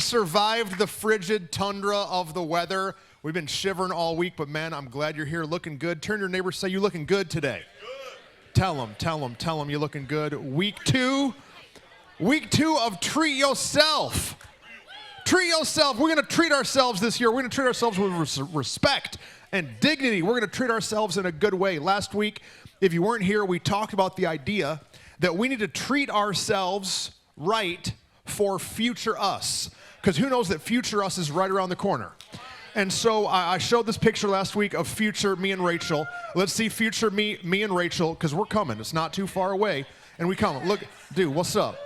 survived the frigid tundra of the weather. We've been shivering all week, but man, I'm glad you're here looking good. Turn to your neighbor, say, you looking good today. Good. Tell them you're looking good. Week two of Treat Yourself. Treat yourself. We're going to treat ourselves this year. We're going to treat ourselves with respect and dignity. We're going to treat ourselves in a good way. Last week, if you weren't here, we talked about the idea that we need to treat ourselves right for future us. Because who knows that future us is right around the corner. And so I showed this picture last week of future me and Rachel. Let's see future me and Rachel, because we're coming. It's not too far away. And we come. Look, dude, what's up?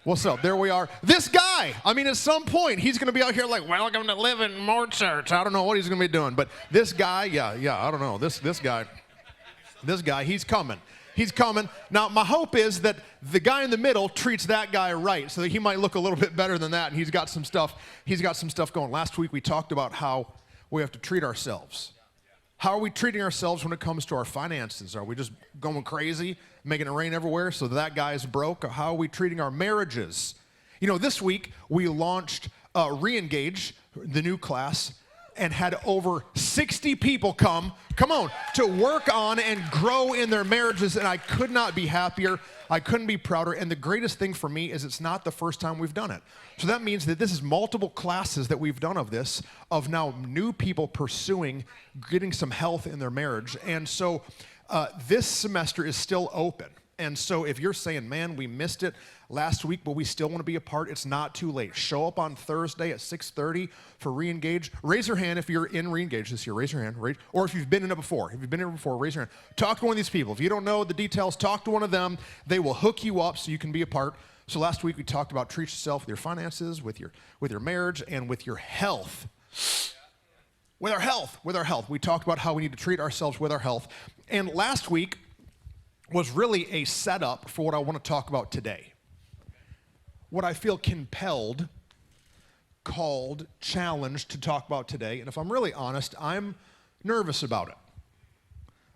What's up? There we are. This guy, I mean, at some point, he's going to be out here like, welcome to live in more church. I don't know what he's going to be doing. But this guy, yeah, I don't know. This guy, he's coming. He's coming. Now, my hope is that the guy in the middle treats that guy right so that he might look a little bit better than that, and he's got some stuff going. Last week, we talked about how we have to treat ourselves. How are we treating ourselves when it comes to our finances? Are we just going crazy, making it rain everywhere so that guy's broke? Or how are we treating our marriages? You know, this week, we launched Reengage, the new class, and had over 60 people come on, to work on and grow in their marriages, and I could not be happier. I couldn't be prouder, and the greatest thing for me is it's not the first time we've done it. So that means that this is multiple classes that we've done of this, of now new people pursuing getting some health in their marriage, and so this semester is still open. And so if you're saying, man, we missed it last week, but we still want to be a part, it's not too late. Show up on Thursday at 6:30 for Reengage. Raise your hand if you're in Reengage this year. Raise your hand. Or if you've been in it before. If you've been in it before, raise your hand. Talk to one of these people. If you don't know the details, talk to one of them. They will hook you up so you can be a part. So last week we talked about treat yourself with your finances, with your marriage, and with your health. With our health. We talked about how we need to treat ourselves with our health. And last week was really a setup for what I want to talk about today. What I feel compelled, called, challenged to talk about today. And if I'm really honest, I'm nervous about it.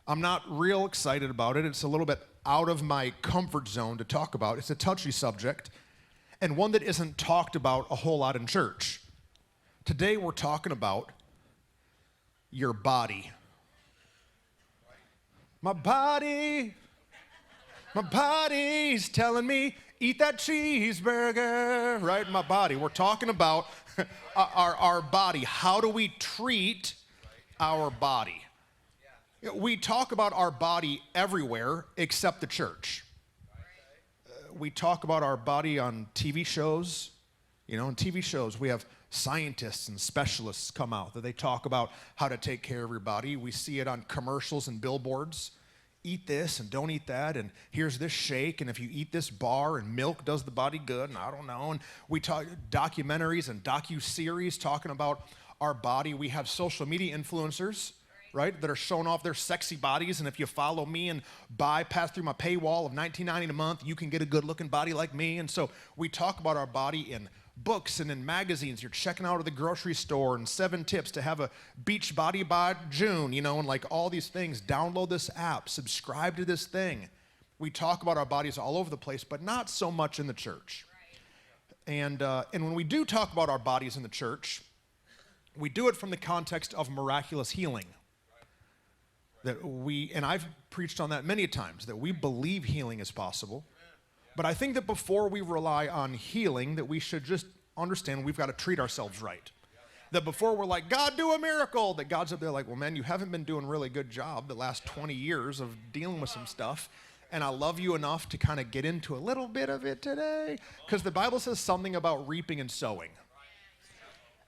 I'm not real excited about it. It's a little bit out of my comfort zone to talk about. It's a touchy subject and one that isn't talked about a whole lot in church. Today we're talking about your body. My body's telling me, eat that cheeseburger, right? My body. We're talking about our body. How do we treat our body? We talk about our body everywhere except the church. We talk about our body on TV shows. You know, in TV shows, we have scientists and specialists come out that they talk about how to take care of your body. We see it on commercials and billboards. Eat this and don't eat that, and here's this shake, and if you eat this bar, and milk does the body good, and I don't know. And we talk documentaries and docu-series talking about our body. We have social media influencers, right, that are showing off their sexy bodies, and if you follow me and pass through my paywall of $19.90 a month, you can get a good-looking body like me. And so we talk about our body in books and in magazines. You're checking out at the grocery store, and 7 tips to have a beach body by June, you know, and like all these things. Download this app, subscribe to this thing. We talk about our bodies all over the place, but not so much in the church. And when we do talk about our bodies in the church, we do it from the context of miraculous healing. And I've preached on that many times, that we believe healing is possible. But I think that before we rely on healing, that we should just understand we've got to treat ourselves right. That before we're like, God, do a miracle, that God's up there like, well, man, you haven't been doing a really good job the last 20 years of dealing with some stuff, and I love you enough to kind of get into a little bit of it today, because the Bible says something about reaping and sowing,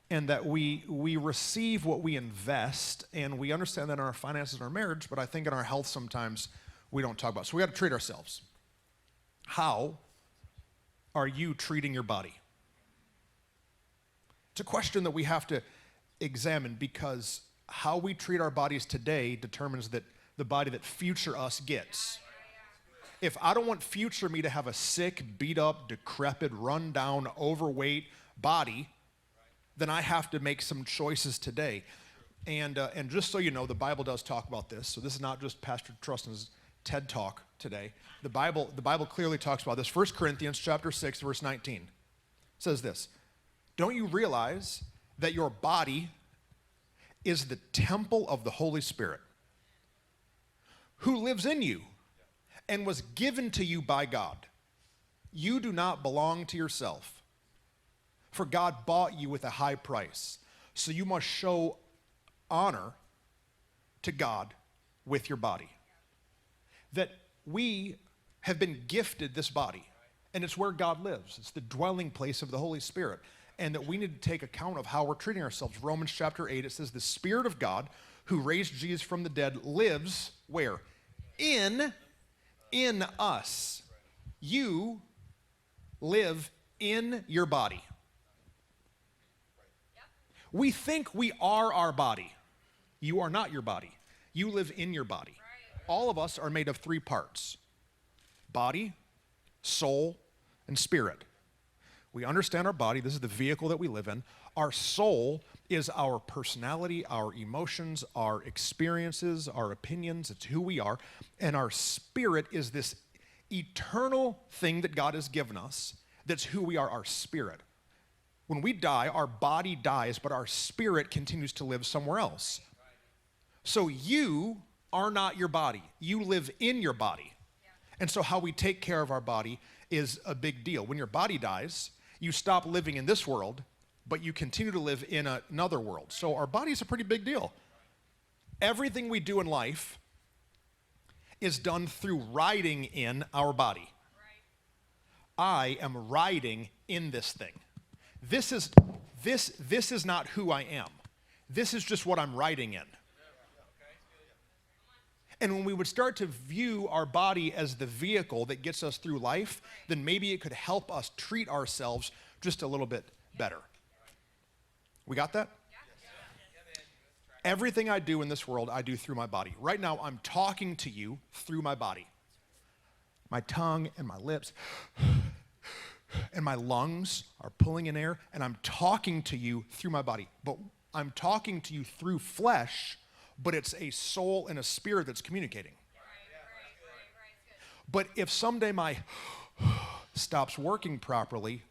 and that we receive what we invest, and we understand that in our finances and our marriage, but I think in our health sometimes we don't talk about it. So we got to treat ourselves. How are you treating your body? It's a question that we have to examine, because how we treat our bodies today determines that the body that future us gets. If I don't want future me to have a sick, beat up, decrepit, run down, overweight body, then I have to make some choices today. And just so you know, the Bible does talk about this. So this is not just Pastor Truston's TED Talk today. The Bible clearly talks about this. 1 Corinthians chapter 6, verse 19 says this: Don't you realize that your body is the temple of the Holy Spirit who lives in you and was given to you by God? You do not belong to yourself, for God bought you with a high price. So you must show honor to God with your body. That we have been gifted this body, and it's where God lives. It's the dwelling place of the Holy Spirit, and that we need to take account of how we're treating ourselves. Romans chapter 8, it says, the Spirit of God who raised Jesus from the dead lives where? In us. You live in your body. We think we are our body. You are not your body. You live in your body. All of us are made of 3 parts: body, soul, and spirit. We understand our body. This is the vehicle that we live in. Our soul is our personality, our emotions, our experiences, our opinions. It's who we are. And our spirit is this eternal thing that God has given us. That's who we are, our spirit. When we die, our body dies, but our spirit continues to live somewhere else. So you are not your body. You live in your body. And so how we take care of our body is a big deal. When your body dies, you stop living in this world, but you continue to live in another world. So our body is a pretty big deal. Everything we do in life is done through riding in our body. I am riding in this thing. This is not who I am. This is just what I'm riding in. And when we would start to view our body as the vehicle that gets us through life, then maybe it could help us treat ourselves just a little bit better. We got that? Everything I do in this world, I do through my body. Right now, I'm talking to you through my body. My tongue and my lips and my lungs are pulling in air, and I'm talking to you through my body. But I'm talking to you through flesh, but it's a soul and a spirit that's communicating. But if someday my stops working properly,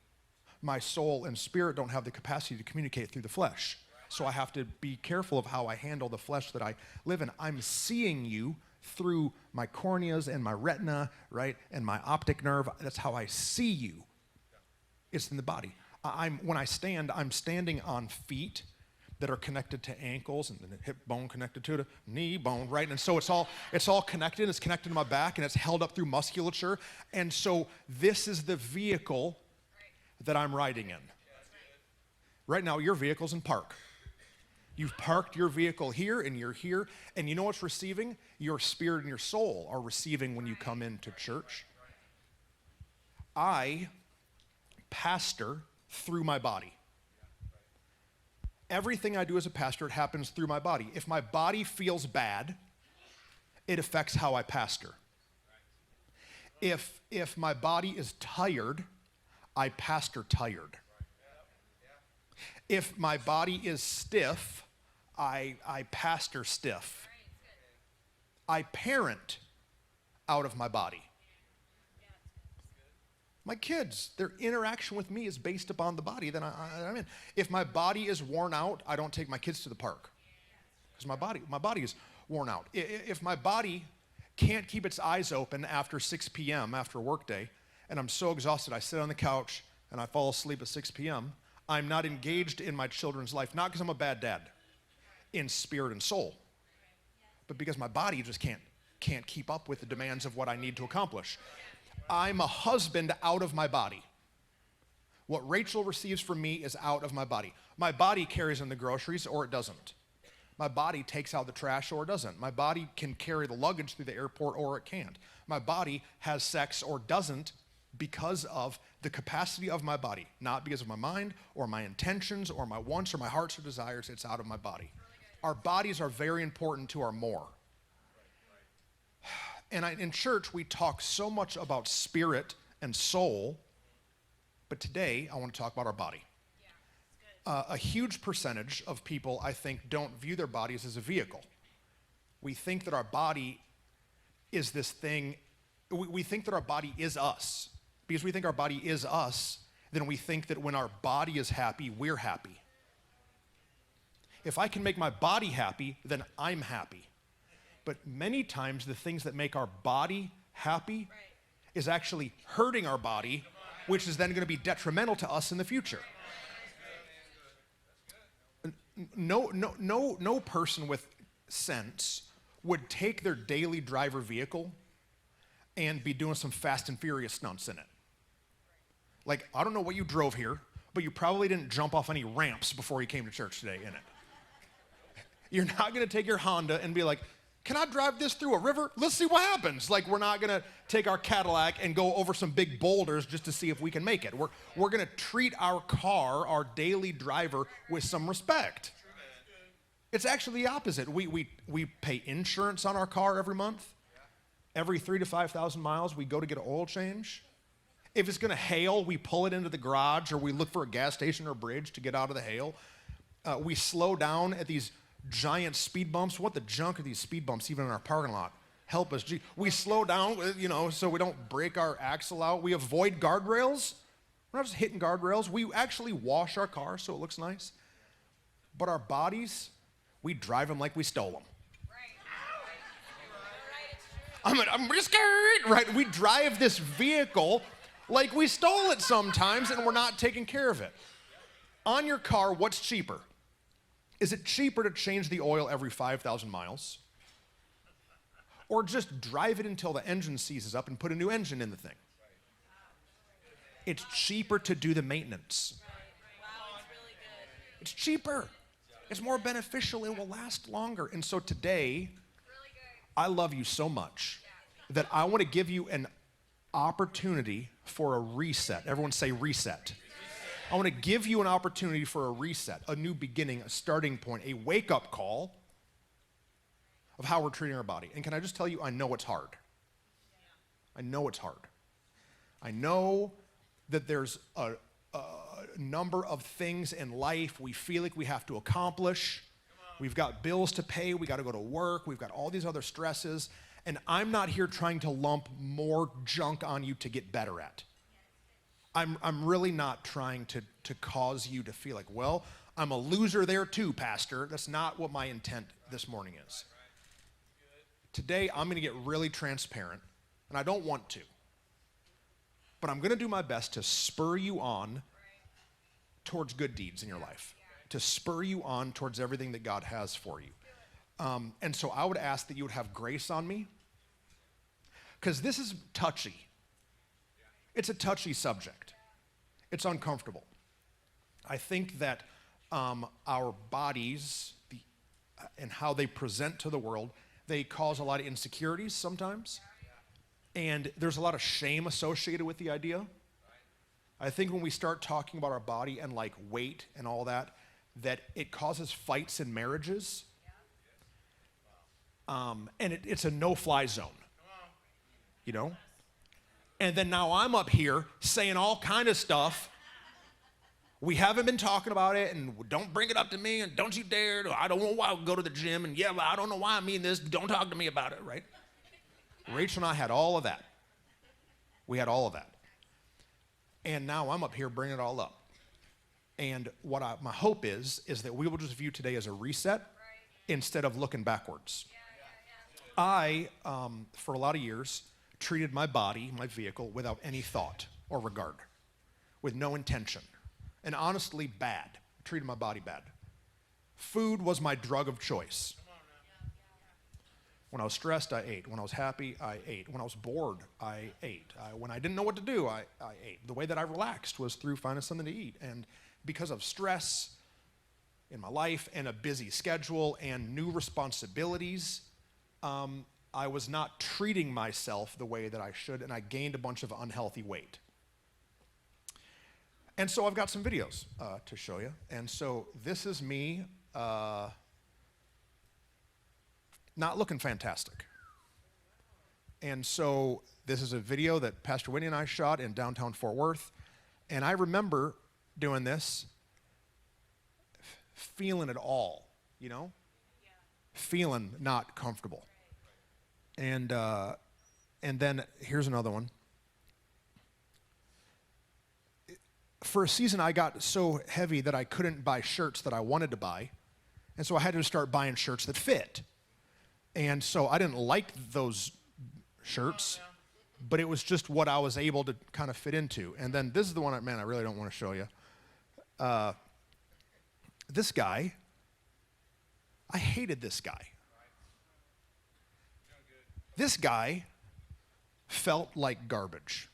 my soul and spirit don't have the capacity to communicate through the flesh. So I have to be careful of how I handle the flesh that I live in. I'm seeing you through my corneas and my retina, right, and my optic nerve. That's how I see you. It's in the body. When I stand, I'm standing on feet that are connected to ankles, and the hip bone connected to the knee bone, right? And so it's all connected. It's connected to my back, and it's held up through musculature. And so this is the vehicle that I'm riding in. Right now, your vehicle's in park. You've parked your vehicle here, and you're here. And you know what's receiving? Your spirit and your soul are receiving when you come into church. I pastor through my body. Everything I do as a pastor, it happens through my body. If my body feels bad, it affects how I pastor. If my body is tired, I pastor tired. If my body is stiff, I pastor stiff. I parent out of my body. My kids, their interaction with me is based upon the body that I'm in. If my body is worn out, I don't take my kids to the park because my body is worn out. If my body can't keep its eyes open after 6 p.m. after a work day, and I'm so exhausted, I sit on the couch and I fall asleep at 6 p.m., I'm not engaged in my children's life, not because I'm a bad dad, in spirit and soul, but because my body just can't keep up with the demands of what I need to accomplish. I'm a husband out of my body. What Rachel receives from me is out of my body. My body carries in the groceries or it doesn't. My body takes out the trash or it doesn't. My body can carry the luggage through the airport or it can't. My body has sex or doesn't because of the capacity of my body, not because of my mind or my intentions or my wants or my hearts or desires. It's out of my body. Our bodies are very important to our more. And in church, we talk so much about spirit and soul, but today I want to talk about our body. A huge percentage of people, I think, don't view their bodies as a vehicle. We think that our body is this thing. We think that our body is us. Because we think our body is us, then we think that when our body is happy, we're happy. If I can make my body happy, then I'm happy. But many times the things that make our body happy is actually hurting our body, which is then going to be detrimental to us in the future. No person with sense would take their daily driver vehicle and be doing some Fast and Furious stunts in it. Like, I don't know what you drove here, but you probably didn't jump off any ramps before you came to church today in it. You're not going to take your Honda and be like, can I drive this through a river? Let's see what happens. Like, we're not going to take our Cadillac and go over some big boulders just to see if we can make it. We're going to treat our car, our daily driver, with some respect. It's actually the opposite. We pay insurance on our car every month. Every 3,000 to 5,000 miles, we go to get an oil change. If it's going to hail, we pull it into the garage, or we look for a gas station or bridge to get out of the hail. We slow down at these giant speed bumps. What the junk are these speed bumps, even in our parking lot? Help us. We slow down, so we don't break our axle out. We avoid guardrails. We're not just hitting guardrails. We actually wash our car so it looks nice. But our bodies, we drive them like we stole them. I'm just scared, right? We drive this vehicle like we stole it sometimes, and we're not taking care of it. On your car, what's cheaper? Is it cheaper to change the oil every 5,000 miles? Or just drive it until the engine seizes up and put a new engine in the thing? It's cheaper to do the maintenance. It's cheaper. It's more beneficial. It will last longer. And so today, I love you so much that I want to give you an opportunity for a reset. Everyone say reset. I want to give you an opportunity for a reset, a new beginning, a starting point, a wake-up call of how we're treating our body. And can I just tell you, I know it's hard. I know it's hard. I know that there's a number of things in life we feel like we have to accomplish. We've got bills to pay, we got to go to work, we've got all these other stresses, and I'm not here trying to lump more junk on you to get better at. I'm really not trying to cause you to feel like, well, I'm a loser there too, Pastor. That's not what my intent this morning is. Today, I'm going to get really transparent, and I don't want to, but I'm going to do my best to spur you on towards good deeds in your life, to spur you on towards everything that God has for you. And so I would ask that you would have grace on me, because this is touchy. It's a touchy subject. It's uncomfortable. I think that our bodies and how they present to the world, they cause a lot of insecurities sometimes. And there's a lot of shame associated with the idea. I think when we start talking about our body and like weight and all that it causes fights in marriages. And it's a no-fly zone. And then now I'm up here saying all kind of stuff. We haven't been talking about it, and don't bring it up to me, and don't you dare. I don't know why I go to the gym, and but I don't know why I mean this. Don't talk to me about it, right? Rachel and I had all of that. We had all of that. And now I'm up here bringing it all up. And what my hope is that we will just view today as a reset instead of looking backwards. I, for a lot of years, treated my body, my vehicle, without any thought or regard, with no intention, and honestly bad. I treated my body bad. Food was my drug of choice. When I was stressed, I ate. When I was happy, I ate. When I was bored, I ate. When I didn't know what to do, I ate. The way that I relaxed was through finding something to eat. And because of stress in my life and a busy schedule and new responsibilities, I was not treating myself the way that I should, and I gained a bunch of unhealthy weight. And so I've got some videos to show you. And so this is me not looking fantastic. And so this is a video that Pastor Whitney and I shot in downtown Fort Worth. And I remember doing this, feeling it all, feeling not comfortable. And then here's another one. for a season, I got so heavy that I couldn't buy shirts that I wanted to buy. And so I had to start buying shirts that fit. And so I didn't like those shirts, but it was just what I was able to kind of fit into. And then this is the one, man, I really don't want to show you. This guy, I hated this guy. This guy felt like garbage.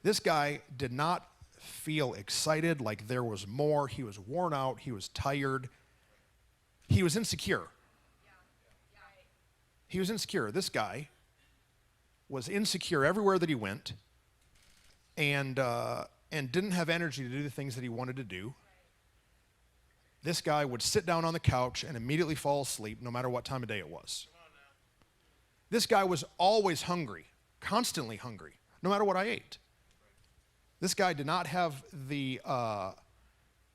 This guy did not feel excited, like there was more. He was worn out. He was tired. He was insecure. He was insecure. This guy was insecure everywhere that he went, and didn't have energy to do the things that he wanted to do. This guy would sit down on the couch and immediately fall asleep, no matter what time of day it was. This guy was always hungry, constantly hungry, no matter what I ate. This guy did not have the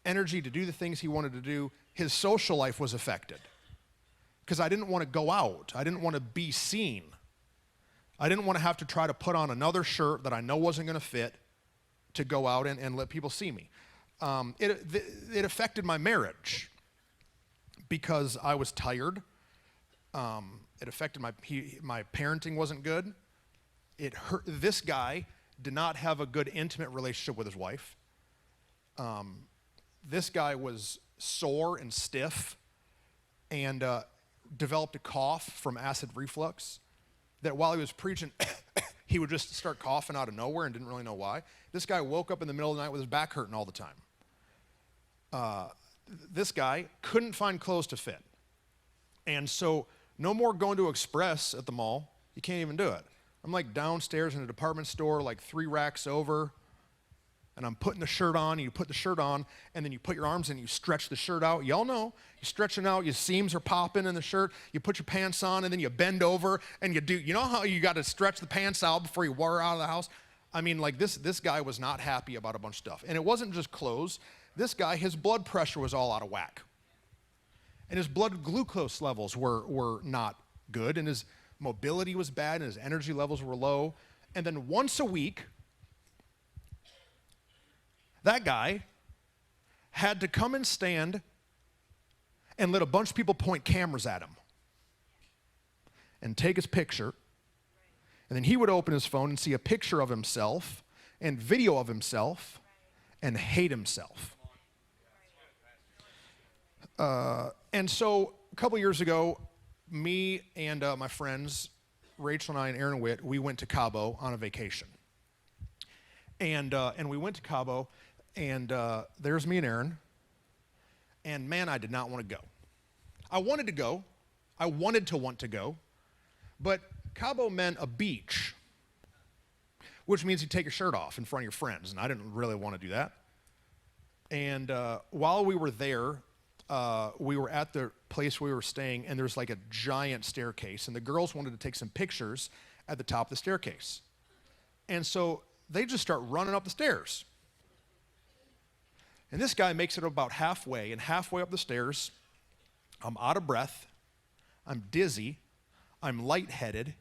energy to do the things he wanted to do. His social life was affected because I didn't want to go out. I didn't want to be seen. I didn't want to have to try to put on another shirt that I know wasn't going to fit to go out and let people see me. It affected my marriage because I was tired. It affected my parenting wasn't good. It hurt. This guy did not have a good intimate relationship with his wife. This guy was sore and stiff and developed a cough from acid reflux that while he was preaching, he would just start coughing out of nowhere and didn't really know why. This guy woke up in the middle of the night with his back hurting all the time. This guy couldn't find clothes to fit. And so no more going to Express at the mall. You can't even do it. I'm like downstairs in a department store, like 3 racks over, and I'm putting the shirt on, and you put the shirt on, and then you put your arms in, and you stretch the shirt out. Y'all know, you stretch it out, your seams are popping in the shirt, you put your pants on, and then you bend over, and you know how you got to stretch the pants out before you wear out of the house? I mean, like this guy was not happy about a bunch of stuff. And it wasn't just clothes. This guy, his blood pressure was all out of whack. And his blood glucose levels were not good, and his mobility was bad, and his energy levels were low. And then once a week, that guy had to come and stand and let a bunch of people point cameras at him and take his picture. And then he would open his phone and see a picture of himself and video of himself and hate himself. And so a couple years ago, me and my friends, Rachel and I and Aaron Witt, we went to Cabo on a vacation. And we went to Cabo, and there's me and Aaron. And man, I did not want to go. I wanted to go. I wanted to want to go. But Cabo meant a beach, which means you take your shirt off in front of your friends. And I didn't really want to do that. And while we were there, we were at the place we were staying, and there's like a giant staircase, and the girls wanted to take some pictures at the top of the staircase. And so they just start running up the stairs. And this guy makes it about halfway, and halfway up the stairs, I'm out of breath, I'm dizzy, I'm lightheaded,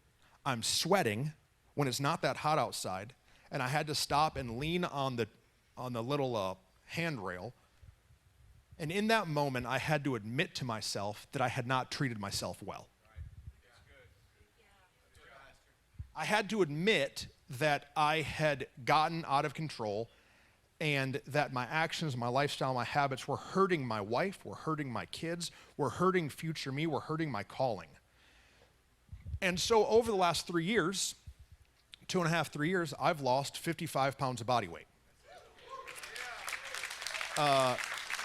I'm sweating when it's not that hot outside, and I had to stop and lean on the little handrail. And in that moment, I had to admit to myself that I had not treated myself well. I had to admit that I had gotten out of control and that my actions, my lifestyle, my habits were hurting my wife, were hurting my kids, were hurting future me, were hurting my calling. And so over the last 3 years, 2.5, 3 years, I've lost 55 pounds of body weight.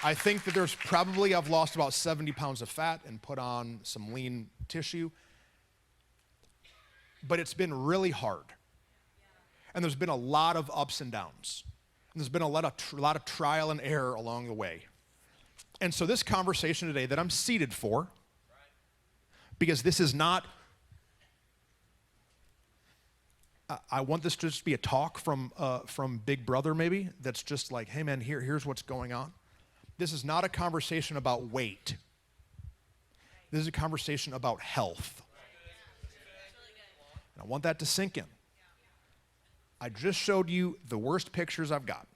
I think that I've lost about 70 pounds of fat and put on some lean tissue. But it's been really hard. And there's been a lot of ups and downs. And there's been a lot of trial and error along the way. And so this conversation today that I'm seated for, because this is not, I want this to just be a talk from Big Brother maybe, that's just like, hey man, here's what's going on. This is not a conversation about weight. This is a conversation about health. And I want that to sink in. I just showed you the worst pictures I've got.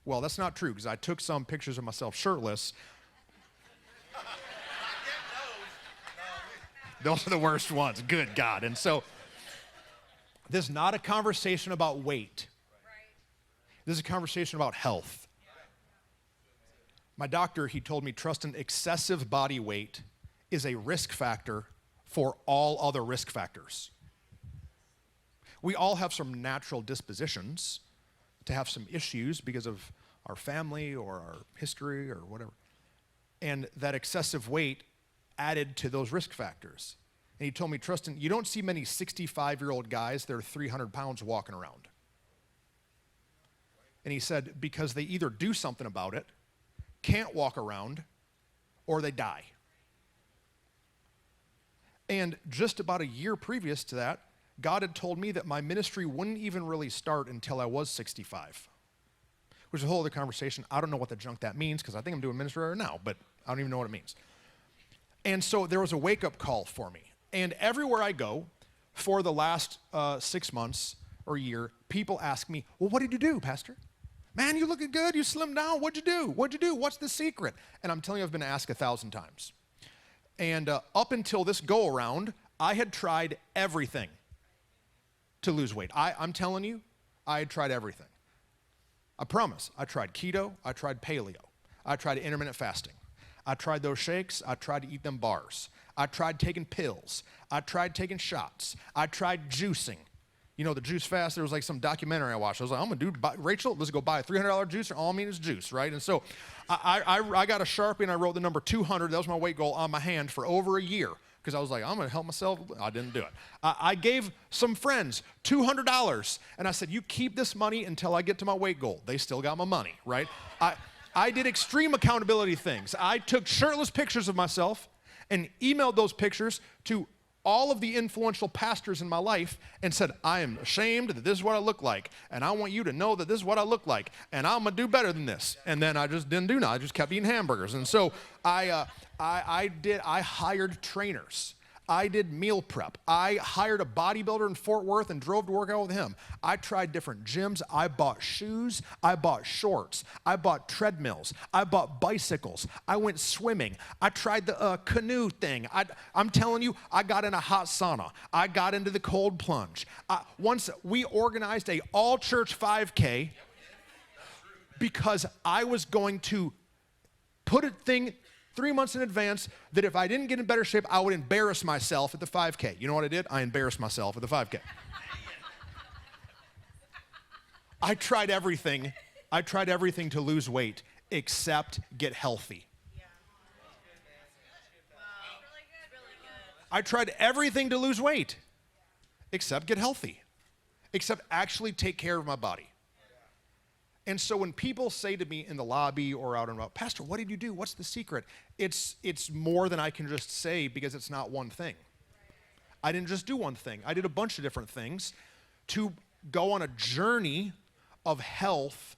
Well, that's not true because I took some pictures of myself shirtless. Those are the worst ones. Good God. And so this is not a conversation about weight. This is a conversation about health. My doctor, he told me, Truston, excessive body weight is a risk factor for all other risk factors. We all have some natural dispositions to have some issues because of our family or our history or whatever. And that excessive weight added to those risk factors. And he told me, Truston, you don't see many 65-year-old guys that are 300 pounds walking around. And he said, because they either do something about it, can't walk around, or they die. And just about a year previous to that, God had told me that my ministry wouldn't even really start until I was 65. Which is a whole other conversation. I don't know what the junk that means because I think I'm doing ministry right now, but I don't even know what it means. And so there was a wake-up call for me. And everywhere I go for the last 6 months or a year, people ask me, well, what did you do, Pastor? Man, you looking good. You slimmed down. What'd you do? What'd you do? What's the secret? And I'm telling you, I've been asked 1,000 times. And up until this go-around, I had tried everything to lose weight. I'm telling you, I had tried everything. I promise. I tried keto. I tried paleo. I tried intermittent fasting. I tried those shakes. I tried to eat them bars. I tried taking pills. I tried taking shots. I tried juicing. You know, the juice fast, there was like some documentary I watched. I was like, I'm going to do, Rachel, let's go buy a $300 juicer. All I mean is juice, right? And so I got a Sharpie and I wrote the number 200. That was my weight goal on my hand for over a year because I was like, I'm going to help myself. I didn't do it. I gave some friends $200 and I said, you keep this money until I get to my weight goal. They still got my money, right? I did extreme accountability things. I took shirtless pictures of myself and emailed those pictures to all of the influential pastors in my life and said, I am ashamed that this is what I look like, and I want you to know that this is what I look like, and I'm going to do better than this. And then I just didn't do that. I just kept eating hamburgers. And so I hired trainers. I did meal prep. I hired a bodybuilder in Fort Worth and drove to work out with him. I tried different gyms. I bought shoes. I bought shorts. I bought treadmills. I bought bicycles. I went swimming. I tried the canoe thing. I'm telling you, I got in a hot sauna. I got into the cold plunge. Once we organized a all-church 5K because I was going to put a thing 3 months in advance that if I didn't get in better shape, I would embarrass myself at the 5K. You know what I did? I embarrassed myself at the 5K. I tried everything. I tried everything to lose weight except get healthy. I tried everything to lose weight except get healthy, except actually take care of my body. And so when people say to me in the lobby or out and about, Pastor, what did you do? What's the secret? It's more than I can just say because it's not one thing. I didn't just do one thing. I did a bunch of different things to go on a journey of health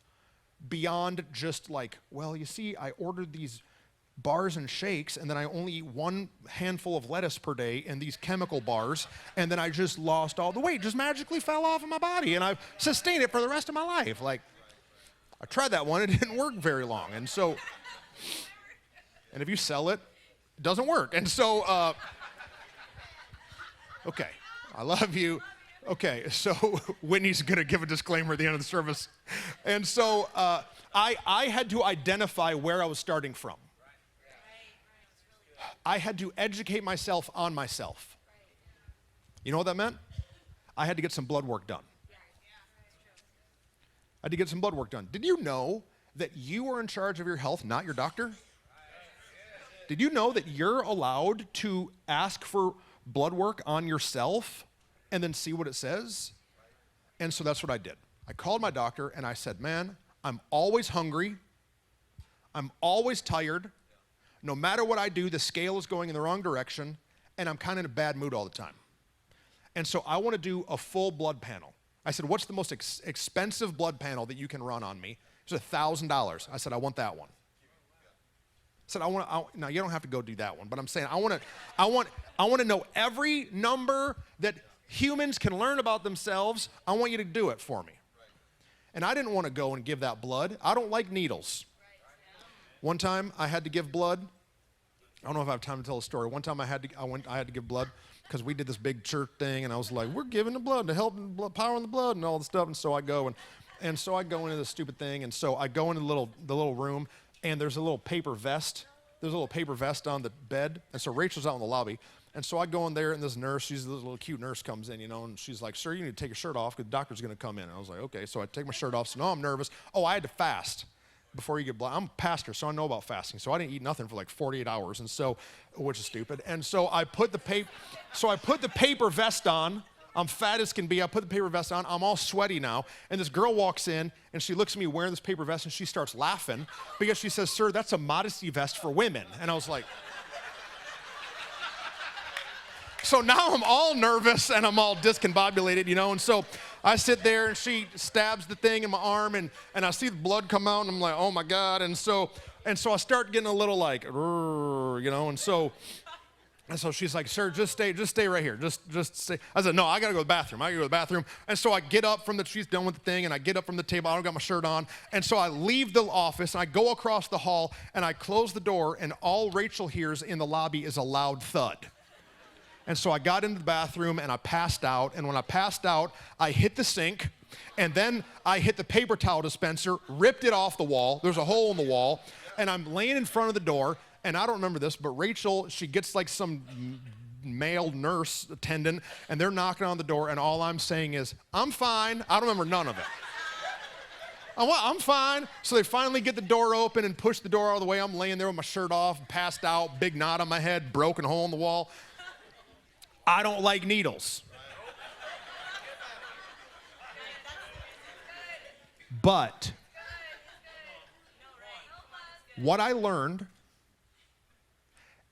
beyond just like, well, you see, I ordered these bars and shakes, and then I only eat one handful of lettuce per day and these chemical bars, and then I just lost all the weight, just magically fell off of my body, and I've sustained it for the rest of my life. Like, I tried that one, it didn't work very long. And so, and if you sell it, it doesn't work. And so, okay, I love you. Okay, so Whitney's gonna give a disclaimer at the end of the service. And so I had to identify where I was starting from. I had to educate myself on myself. You know what that meant? I had to get some blood work done. I had to get some blood work done. Did you know that you are in charge of your health, not your doctor? Did you know that you're allowed to ask for blood work on yourself and then see what it says? And so that's what I did. I called my doctor and I said, man, I'm always hungry. I'm always tired. No matter what I do, the scale is going in the wrong direction, and I'm kind of in a bad mood all the time. And so I want to do a full blood panel. I said, what's the most expensive blood panel that you can run on me? It was $1,000. I said, I want that one. I said, now you don't have to go do that one, but I'm saying I want to know every number that humans can learn about themselves. I want you to do it for me. And I didn't want to go and give that blood. I don't like needles. One time I had to give blood. I don't know if I have time to tell the story. One time I had to give blood because we did this big church thing, and I was like, we're giving the blood to help power in the blood and all the stuff. And so I go and so I go into this stupid thing, and so I go into the little room, and there's a little paper vest. There's a little paper vest on the bed, and so Rachel's out in the lobby. And so I go in there, and this nurse, this little cute nurse comes in, and she's like, sir, you need to take your shirt off because the doctor's going to come in. And I was like, okay. So I take my shirt off. So now I'm nervous. Oh, I had to fast before you get blood. I'm a pastor, so I know about fasting. So I didn't eat nothing for like 48 hours, and so, which is stupid. And so I put the paper vest on. I'm fat as can be. I put the paper vest on. I'm all sweaty now. And this girl walks in, and she looks at me wearing this paper vest, and she starts laughing because she says, sir, that's a modesty vest for women. And I was like... So now I'm all nervous and I'm all discombobulated, and so I sit there and she stabs the thing in my arm and I see the blood come out and I'm like, oh my God. And so I start getting a little like, and so she's like, sir, just stay right here. Just stay. I said, no, I gotta go to the bathroom. I gotta go to the bathroom. And so I get up she's done with the thing, and I get up from the table. I don't got my shirt on. And so I leave the office and I go across the hall and I close the door, and all Rachel hears in the lobby is a loud thud. And so I got into the bathroom and I passed out. And when I passed out, I hit the sink, and then I hit the paper towel dispenser, ripped it off the wall. There's a hole in the wall. And I'm laying in front of the door. And I don't remember this, but Rachel, she gets like some male nurse attendant, and they're knocking on the door. And all I'm saying is, I'm fine. I don't remember none of it. I'm fine. So they finally get the door open and push the door all the way. I'm laying there with my shirt off, passed out, big knot on my head, broken hole in the wall. I don't like needles. But what I learned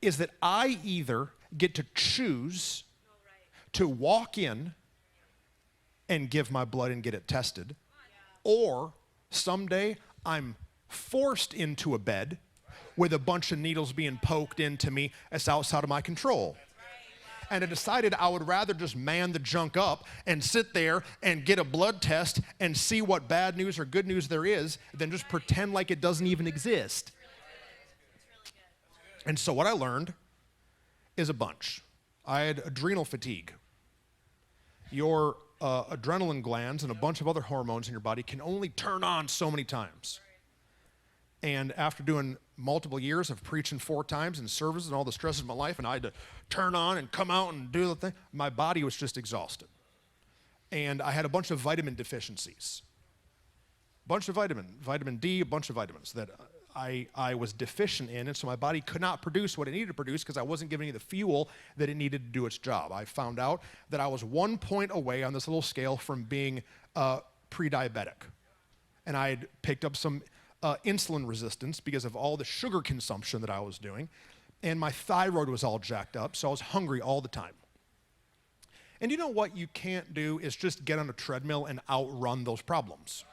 is that I either get to choose to walk in and give my blood and get it tested, or someday I'm forced into a bed with a bunch of needles being poked into me that's outside of my control. And I decided I would rather just man the junk up and sit there and get a blood test and see what bad news or good news there is than just pretend like it doesn't even exist. And so what I learned is a bunch. I had adrenal fatigue. Your adrenaline glands and a bunch of other hormones in your body can only turn on so many times. And after doing multiple years of preaching 4 times in services and all the stresses of my life, and I had to turn on and come out and do the thing, my body was just exhausted. And I had a bunch of vitamin deficiencies. Bunch of vitamin D, a bunch of vitamins that I was deficient in, and so my body could not produce what it needed to produce because I wasn't giving it the fuel that it needed to do its job. I found out that I was 1 point away on this little scale from being pre-diabetic. And I had picked up some insulin resistance because of all the sugar consumption that I was doing. And my thyroid was all jacked up, so I was hungry all the time. And you know what you can't do is just get on a treadmill and outrun those problems.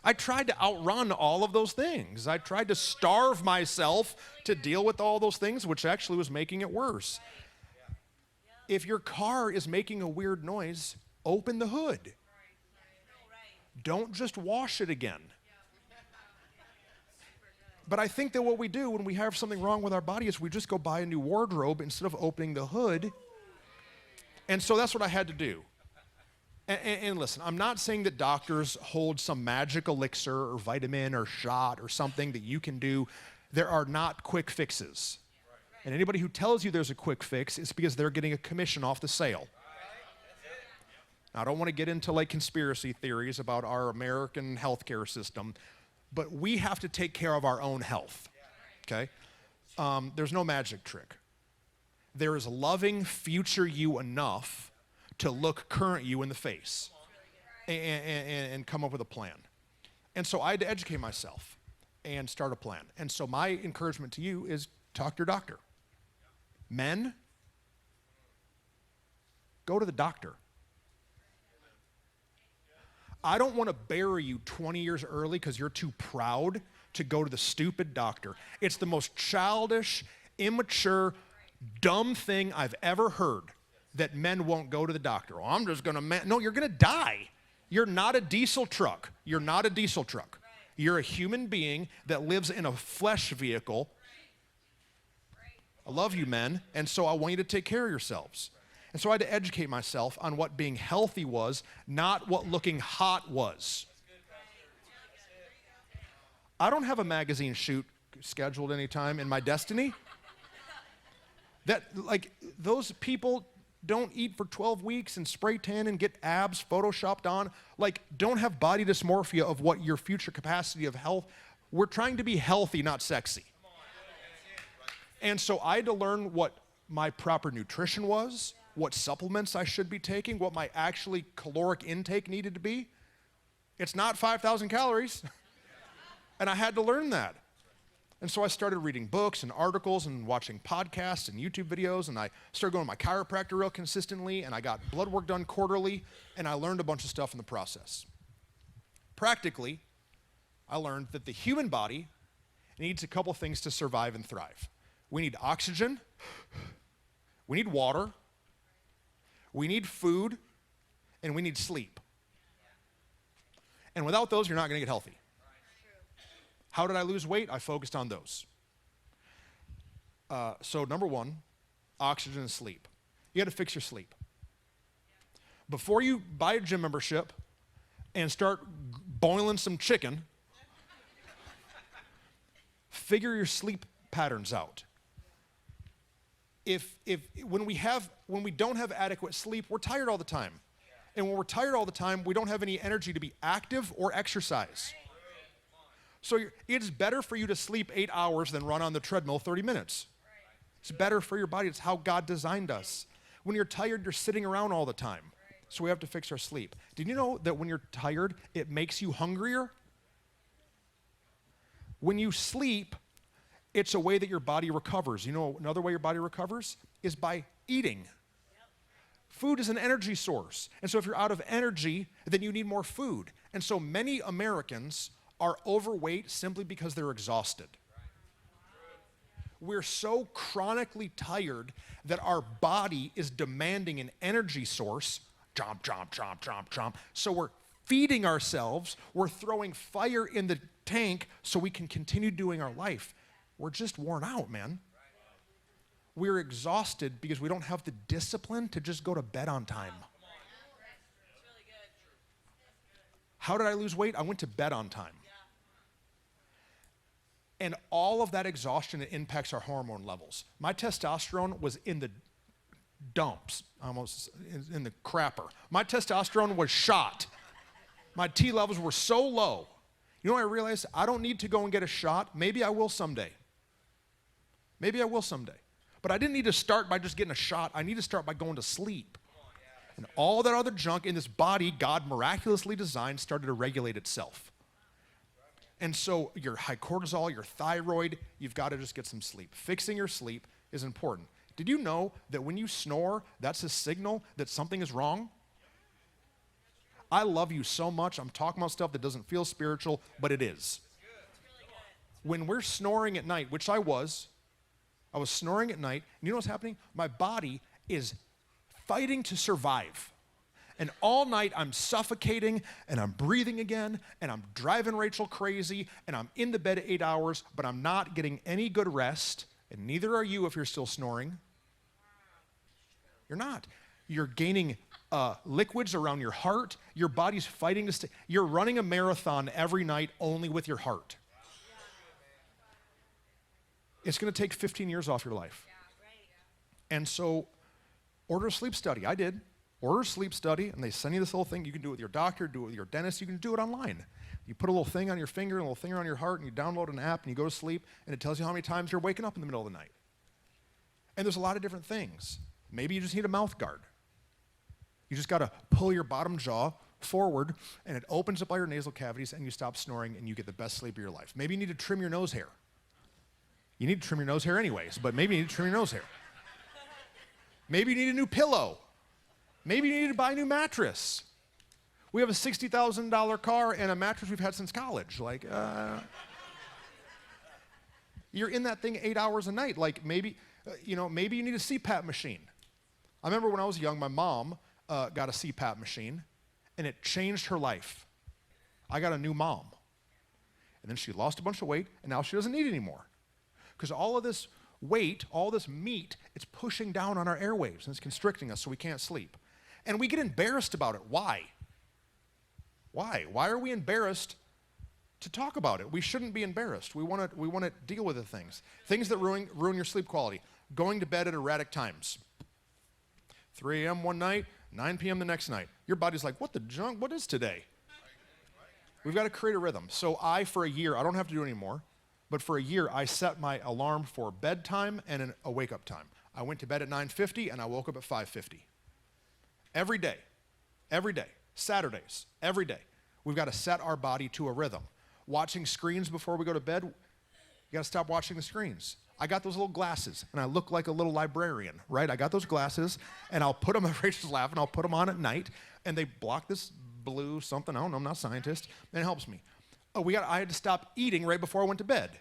I tried to outrun all of those things. I tried to starve myself to deal with all those things, which actually was making it worse. If your car is making a weird noise, open the hood. Don't just wash it again. But I think that what we do when we have something wrong with our body is we just go buy a new wardrobe instead of opening the hood. And so that's what I had to do. And listen, I'm not saying that doctors hold some magic elixir or vitamin or shot or something that you can do. There are not quick fixes. And anybody who tells you there's a quick fix is because they're getting a commission off the sale. Now, I don't want to get into like conspiracy theories about our American healthcare system, but we have to take care of our own health, okay? There's no magic trick. There is loving future you enough to look current you in the face and come up with a plan. And so I had to educate myself and start a plan. And so my encouragement to you is talk to your doctor. Men, go to the doctor. I don't want to bury you 20 years early because you're too proud to go to the stupid doctor. It's the most childish, immature, dumb thing I've ever heard, that men won't go to the doctor. Oh, I'm just going to, no, you're going to die. You're not a diesel truck. You're not a diesel truck. You're a human being that lives in a flesh vehicle. I love you, men, and so I want you to take care of yourselves. And so I had to educate myself on what being healthy was, not what looking hot was. I don't have a magazine shoot scheduled anytime in my destiny. Those people don't eat for 12 weeks and spray tan and get abs photoshopped on. Don't have body dysmorphia of what your future capacity of health. We're trying to be healthy, not sexy. And so I had to learn what my proper nutrition was, what supplements I should be taking, what my actually caloric intake needed to be. It's not 5,000 calories. And I had to learn that. And so I started reading books and articles and watching podcasts and YouTube videos, and I started going to my chiropractor real consistently, and I got blood work done quarterly, and I learned a bunch of stuff in the process. Practically, I learned that the human body needs a couple things to survive and thrive. We need oxygen, we need water, we need food, and we need sleep. And without those, you're not going to get healthy. How did I lose weight? I focused on those. So number one, oxygen and sleep. You got to fix your sleep. Before you buy a gym membership and start boiling some chicken, figure your sleep patterns out. When we don't have adequate sleep, we're tired all the time. And when we're tired all the time, we don't have any energy to be active or exercise. So it's better for you to sleep 8 hours than run on the treadmill 30 minutes. It's better for your body. It's how God designed us. When you're tired, you're sitting around all the time. So we have to fix our sleep. Did you know that when you're tired, it makes you hungrier? When you sleep, it's a way that your body recovers. You know another way your body recovers is by eating. Food is an energy source. And so if you're out of energy, then you need more food. And so many Americans are overweight simply because they're exhausted. We're so chronically tired that our body is demanding an energy source. Chomp, chomp, chomp, chomp, chomp. So we're feeding ourselves. We're throwing fire in the tank so we can continue doing our life. We're just worn out, man. We're exhausted because we don't have the discipline to just go to bed on time. How did I lose weight? I went to bed on time. And all of that exhaustion, it impacts our hormone levels. My testosterone was in the dumps, almost in the crapper. My testosterone was shot. My T levels were so low. You know what I realized? I don't need to go and get a shot. Maybe I will someday. Maybe I will someday. But I didn't need to start by just getting a shot. I need to start by going to sleep. And all that other junk in this body God miraculously designed started to regulate itself. And so your high cortisol, your thyroid, you've got to just get some sleep. Fixing your sleep is important. Did you know that when you snore, that's a signal that something is wrong? I love you so much. I'm talking about stuff that doesn't feel spiritual, but it is. When we're snoring at night, which I was snoring at night, and you know what's happening? My body is fighting to survive. And all night I'm suffocating and I'm breathing again and I'm driving Rachel crazy and I'm in the bed 8 hours, but I'm not getting any good rest, and neither are you if you're still snoring. You're not. You're gaining liquids around your heart. Your body's fighting to stay. You're running a marathon every night only with your heart. It's going to take 15 years off your life. And so order a sleep study. I did. Order a sleep study, and they send you this little thing. You can do it with your doctor, do it with your dentist. You can do it online. You put a little thing on your finger, a little thing on your heart, and you download an app, and you go to sleep, and it tells you how many times you're waking up in the middle of the night. And there's a lot of different things. Maybe you just need a mouth guard. You just got to pull your bottom jaw forward, and it opens up all your nasal cavities, and you stop snoring, and you get the best sleep of your life. Maybe you need to trim your nose hair. You need to trim your nose hair anyways, but maybe you need to trim your nose hair. Maybe you need a new pillow. Maybe you need to buy a new mattress. We have a $60,000 car and a mattress we've had since college. You're in that thing 8 hours a night. Maybe you need a CPAP machine. I remember when I was young, my mom got a CPAP machine, and it changed her life. I got a new mom. And then she lost a bunch of weight, and now she doesn't need it anymore. Because all of this weight, all this meat, it's pushing down on our airwaves, and it's constricting us so we can't sleep. And we get embarrassed about it. Why? Why? Why are we embarrassed to talk about it? We shouldn't be embarrassed. We want to deal with the things that ruin your sleep quality. Going to bed at erratic times. 3 a.m. one night, 9 p.m. the next night. Your body's like, what the junk? What is today? We've got to create a rhythm. So for a year, I don't have to do it anymore, but for a year, I set my alarm for bedtime and a wake-up time. I went to bed at 9:50 and I woke up at 5:50. Every day. Saturdays, every day. We've got to set our body to a rhythm. Watching screens before we go to bed, you got to stop watching the screens. I got those little glasses, and I look like a little librarian, right? I got those glasses, and I'll put them, Rachel's laughing, I'll put them on at night, and they block this blue something, I don't know, I'm not a scientist, and it helps me. I had to stop eating right before I went to bed.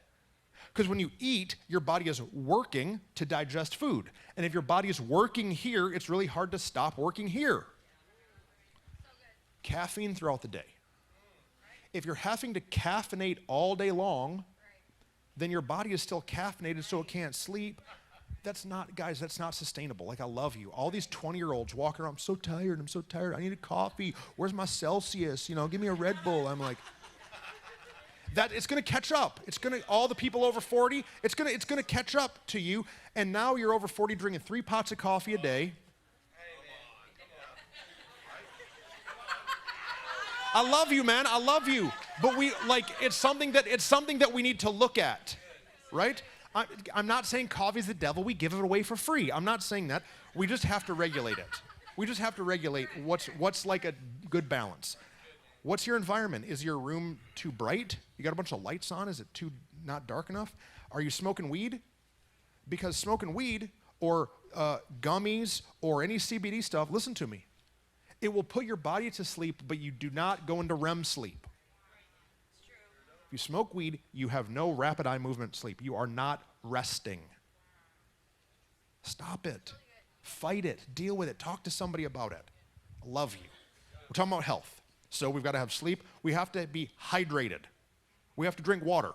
Because when you eat, your body is working to digest food. And if your body is working here, it's really hard to stop working here. Caffeine throughout the day. If you're having to caffeinate all day long, then your body is still caffeinated so it can't sleep. That's not sustainable. Like, I love you. All these 20-year-olds walking around, I'm so tired, I need a coffee. Where's my Celsius? Give me a Red Bull. I'm like, it's going to catch up. All the people over 40, it's going to catch up to you. And now you're over 40 drinking 3 pots of coffee a day. I love you, man. I love you. But it's something that we need to look at, right? I'm not saying coffee's the devil. We give it away for free. I'm not saying that. We just have to regulate it. We just have to regulate what's like a good balance. What's your environment? Is your room too bright? You got a bunch of lights on? Is it too not dark enough? Are you smoking weed? Because smoking weed or gummies or any CBD stuff, listen to me. It will put your body to sleep, but you do not go into REM sleep. If you smoke weed, you have no rapid eye movement sleep. You are not resting. Stop it. Fight it. Deal with it. Talk to somebody about it. I love you. We're talking about health. So we've got to have sleep. We have to be hydrated. We have to drink water.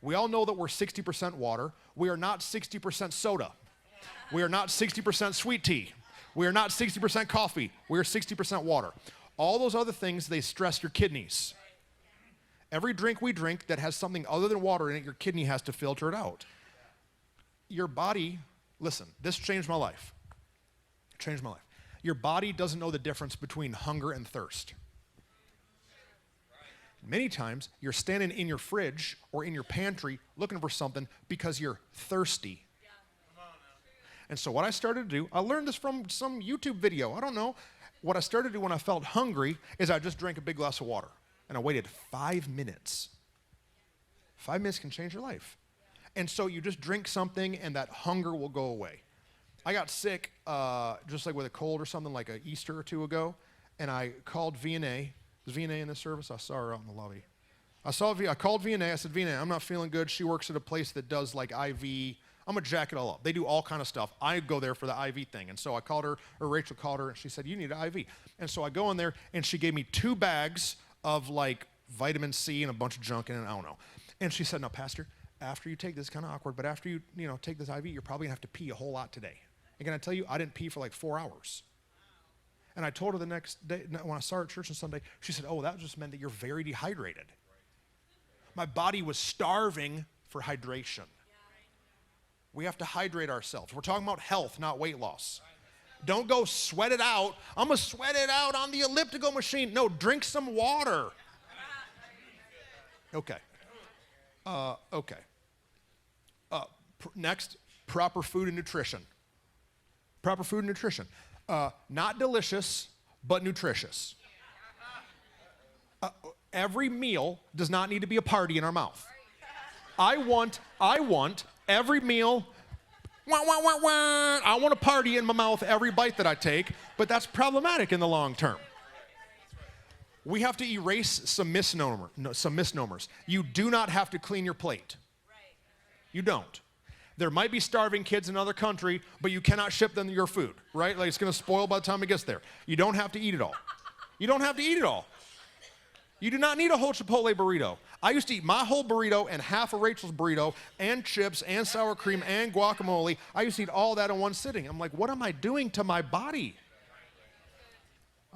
We all know that we're 60% water. We are not 60% soda. We are not 60% sweet tea. We are not 60% coffee. We are 60% water. All those other things, they stress your kidneys. Every drink we drink that has something other than water in it, your kidney has to filter it out. Your body, listen, this changed my life. It changed my life. Your body doesn't know the difference between hunger and thirst. Many times, you're standing in your fridge or in your pantry looking for something because you're thirsty. And so what I started to do, I learned this from some YouTube video, I don't know. What I started to do when I felt hungry is I just drank a big glass of water. And I waited 5 minutes. 5 minutes can change your life. And so you just drink something and that hunger will go away. I got sick just like with a cold or something like an Easter or 2 ago, and I called V&A. Is V&A in this service? I saw her out in the lobby. I called V&A. I said, V&A, I'm not feeling good. She works at a place that does like IV. I'm going to jack it all up. They do all kind of stuff. I go there for the IV thing. And so I called her, or Rachel called her, and she said, you need an IV. And so I go in there, and she gave me 2 bags of like vitamin C and a bunch of junk in it, I don't know. And she said, no, Pastor, after you take this, kind of awkward, but after you take this IV, you're probably going to have to pee a whole lot today. And can I tell you, I didn't pee for like 4 hours. And I told her the next day, when I saw her at church on Sunday, she said, oh, that just meant that you're very dehydrated. My body was starving for hydration. We have to hydrate ourselves. We're talking about health, not weight loss. Don't go sweat it out. I'm going to sweat it out on the elliptical machine. No, drink some water. Okay. Next, proper food and nutrition. Proper food and nutrition. Not delicious, but nutritious. Every meal does not need to be a party in our mouth. I want every meal, I want a party in my mouth every bite that I take, but that's problematic in the long term. We have to erase some misnomers. You do not have to clean your plate. You don't. There might be starving kids in another country, but you cannot ship them your food, right? Like, it's going to spoil by the time it gets there. You don't have to eat it all. You don't have to eat it all. You do not need a whole Chipotle burrito. I used to eat my whole burrito and half of Rachel's burrito and chips and sour cream and guacamole. I used to eat all that in one sitting. I'm like, what am I doing to my body?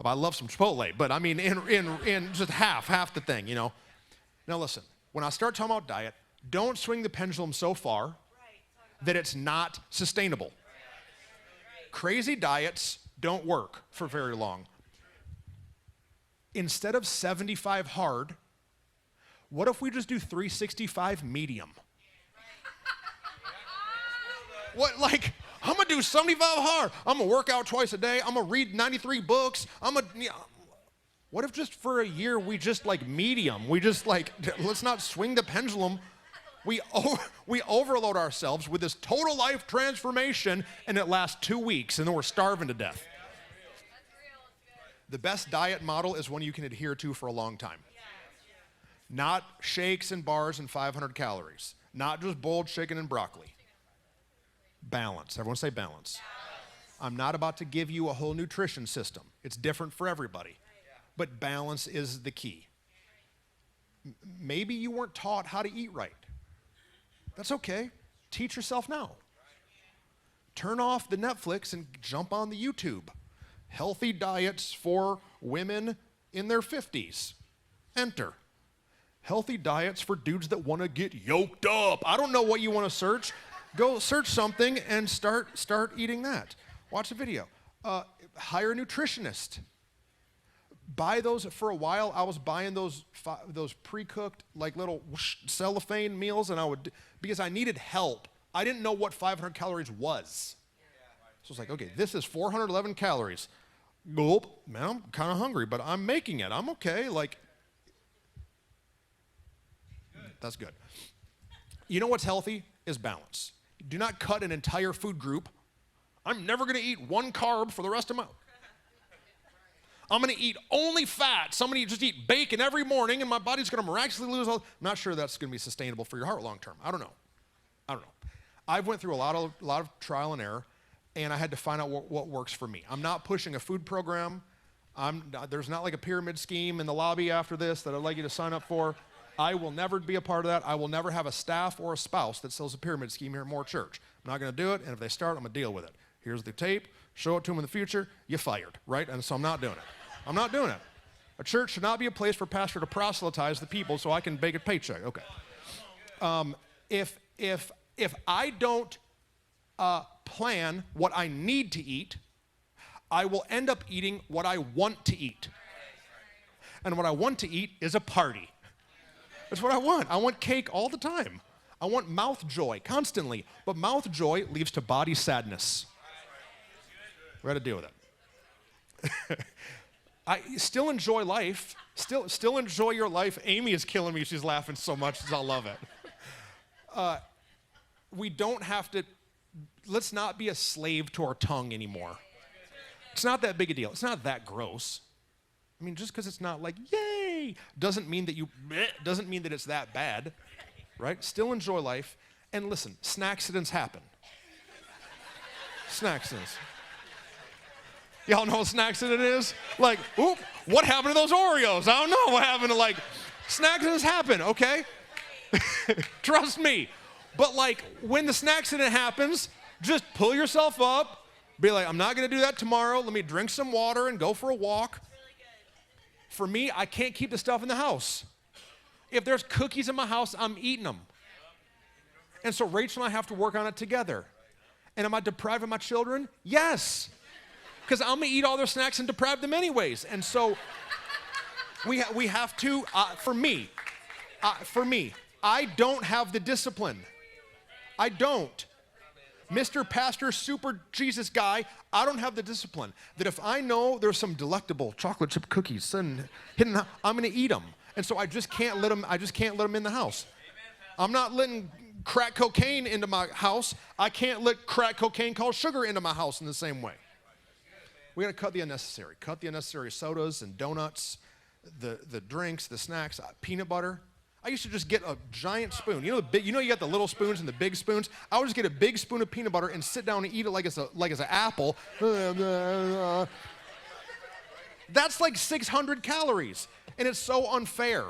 I love some Chipotle, but I mean in just half the thing, you know. Now listen, when I start talking about diet, don't swing the pendulum so far that it's not sustainable. Crazy diets don't work for very long. Instead of 75 hard, what if we just do 365 medium? What, like, I'm gonna do 75 hard. I'm gonna work out twice a day. I'm gonna read 93 books. What if just for a year we just like medium? We just like, let's not swing the pendulum. We overload ourselves with this total life transformation, and it lasts 2 weeks, and then we're starving to death. The best diet model is one you can adhere to for a long time. Not shakes and bars and 500 calories. Not just boiled chicken and broccoli. Balance. Everyone say balance. I'm not about to give you a whole nutrition system. It's different for everybody. But balance is the key. Maybe you weren't taught how to eat right. That's okay. Teach yourself now. Turn off the Netflix and jump on the YouTube. Healthy diets for women in their 50s. Enter. Healthy diets for dudes that want to get yoked up. I don't know what you want to search. Go search something and start eating that. Watch a video. Hire a nutritionist. Buy those. For a while, I was buying those pre-cooked, like little cellophane meals, and because I needed help. I didn't know what 500 calories was. So it's like, okay, this is 411 calories. Gulp, man, I'm kind of hungry, but I'm making it. I'm okay. Like, that's good. You know what's healthy is balance. Do not cut an entire food group. I'm never going to eat one carb for the rest of my... I'm going to eat only fat. Somebody just eat bacon every morning, and my body's going to miraculously lose all... I'm not sure that's going to be sustainable for your heart long term. I don't know. I've went through a lot of trial and error, and I had to find out what works for me. I'm not pushing a food program. There's not like a pyramid scheme in the lobby after this that I'd like you to sign up for. I will never be a part of that. I will never have a staff or a spouse that sells a pyramid scheme here at Moore Church. I'm not going to do it, and if they start, I'm going to deal with it. Here's the tape. Show it to them in the future. You're fired, right? And so I'm not doing it. I'm not doing it. A church should not be a place for a pastor to proselytize the people so I can bake a paycheck. Okay. If I don't plan what I need to eat, I will end up eating what I want to eat. And what I want to eat is a party. That's what I want. I want cake all the time. I want mouth joy constantly. But mouth joy leads to body sadness. We got to deal with it. I still enjoy life. Still enjoy your life. Amy is killing me. She's laughing so much. I love it. We don't have to, let's not be a slave to our tongue anymore. It's not that big a deal. It's not that gross. I mean, just because it's not like, yay, doesn't mean that it's that bad, right? Still enjoy life. And listen, snack accidents happen. Snack accidents. Y'all know what snack accident is? Like, oop, what happened to those Oreos? I don't know what happened to, like, snack accidents happen, okay? Trust me. But like, when the snack accident happens, just pull yourself up, be like, I'm not going to do that tomorrow. Let me drink some water and go for a walk. For me, I can't keep the stuff in the house. If there's cookies in my house, I'm eating them. And so Rachel and I have to work on it together. And am I depriving my children? Yes. Because I'm going to eat all their snacks and deprive them anyways. And so we have to, for me, I don't have the discipline. I don't. Mr. Pastor, super Jesus guy, I don't have the discipline that if I know there's some delectable chocolate chip cookies hidden, I'm going to eat them. And so I just can't let them in the house. I'm not letting crack cocaine into my house. I can't let crack cocaine called sugar into my house in the same way. We got to cut the unnecessary. Cut the unnecessary sodas and donuts, the drinks, the snacks, peanut butter. I used to just get a giant spoon. You know you got the little spoons and the big spoons? I would just get a big spoon of peanut butter and sit down and eat it like it's an apple. That's like 600 calories. And it's so unfair.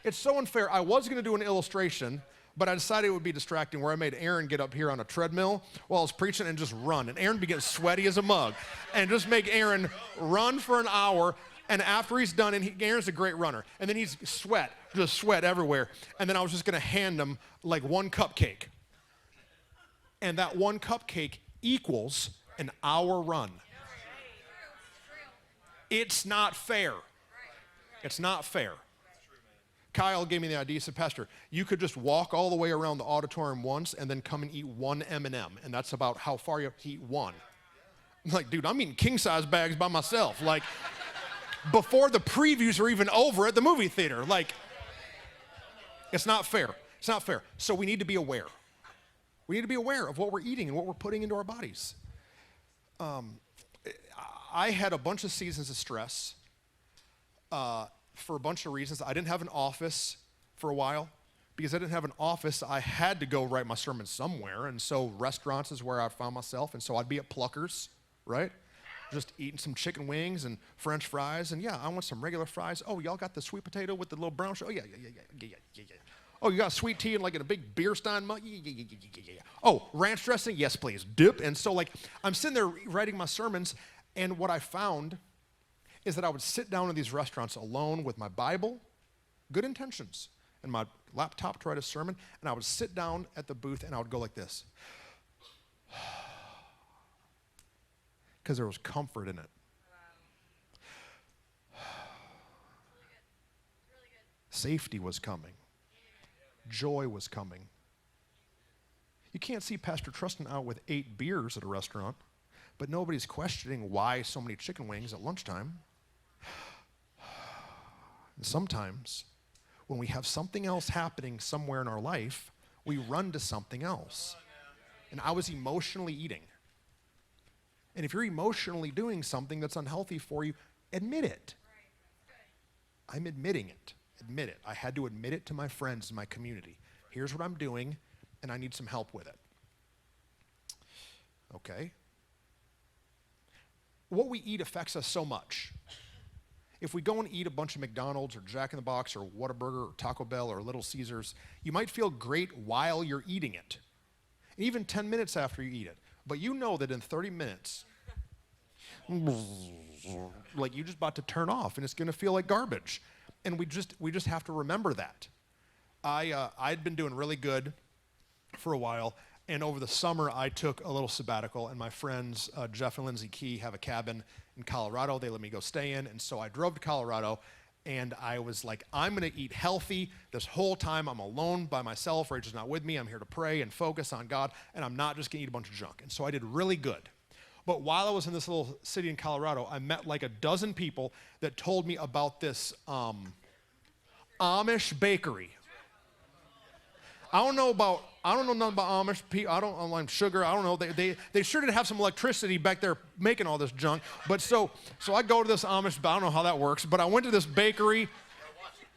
It's so unfair. I was going to do an illustration, but I decided it would be distracting where I made Aaron get up here on a treadmill while I was preaching and just run. And Aaron would be getting sweaty as a mug. And just make Aaron run for an hour. And after he's done, and Aaron's a great runner. And then he's just sweat everywhere. And then I was just going to hand him like one cupcake. And that one cupcake equals an hour run. It's not fair. It's not fair. Kyle gave me the idea. He said, Pastor, you could just walk all the way around the auditorium once and then come and eat one M&M. And that's about how far you have to eat one. I'm like, dude, I'm eating king-size bags by myself. Like, before the previews are even over at the movie theater. Like, it's not fair. It's not fair. So we need to be aware. We need to be aware of what we're eating and what we're putting into our bodies. I had a bunch of seasons of stress for a bunch of reasons. I didn't have an office for a while. Because I didn't have an office, I had to go write my sermon somewhere. And so restaurants is where I found myself. And so I'd be at Pluckers, right? Just eating some chicken wings and French fries. And yeah, I want some regular fries. Oh, y'all got the sweet potato with the little brown sugar? Oh, yeah. Oh, you got sweet tea and like in a big beer stein mug? Yeah. Oh, ranch dressing? Yes, please. Dip. And so like I'm sitting there writing my sermons, and what I found is that I would sit down in these restaurants alone with my Bible, good intentions, and my laptop to write a sermon, and I would sit down at the booth and I would go like this. Because there was comfort in it. Safety was coming. Joy was coming. You can't see Pastor Truston out with 8 beers at a restaurant, but nobody's questioning why so many chicken wings at lunchtime. And sometimes, when we have something else happening somewhere in our life, we run to something else. And I was emotionally eating. And if you're emotionally doing something that's unhealthy for you, admit it. I'm admitting it. Admit it. I had to admit it to my friends in my community. Here's what I'm doing, and I need some help with it. Okay. What we eat affects us so much. If we go and eat a bunch of McDonald's or Jack in the Box or Whataburger or Taco Bell or Little Caesars, you might feel great while you're eating it, and even 10 minutes after you eat it. But you know that in 30 minutes, like you're just about to turn off, and it's going to feel like garbage. And we just have to remember that. I'd been doing really good for a while, and over the summer I took a little sabbatical, and my friends Jeff and Lindsay Key have a cabin in Colorado. They let me go stay in, and so I drove to Colorado, and I was like, I'm going to eat healthy this whole time. I'm alone by myself. Rachel's not with me. I'm here to pray and focus on God, and I'm not just going to eat a bunch of junk. And so I did really good. But while I was in this little city in Colorado, I met like a dozen people that told me about this Amish bakery. I don't know nothing about Amish people. I don't like sugar. I don't know. They sure did have some electricity back there making all this junk. But so I go to this Amish. I don't know how that works. But I went to this bakery,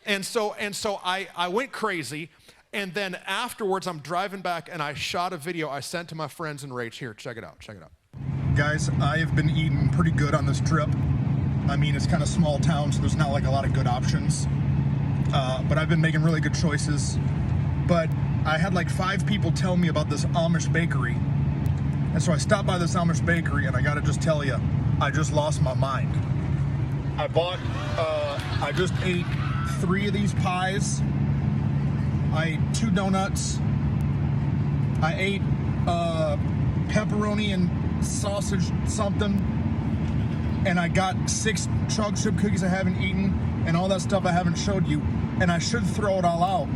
and so I went crazy. And then afterwards, I'm driving back, and I shot a video I sent to my friends and Rach. Here, check it out. Check it out. Guys, I have been eating pretty good on this trip. I mean, it's kind of small town, so there's not like a lot of good options. But I've been making really good choices. But I had like 5 people tell me about this Amish bakery. And so I stopped by this Amish bakery, and I gotta just tell you, I just lost my mind. I just ate 3 of these pies. I ate 2 donuts. I ate pepperoni and sausage something. And I got 6 chocolate chip cookies I haven't eaten, and all that stuff I haven't showed you. And I should throw it all out.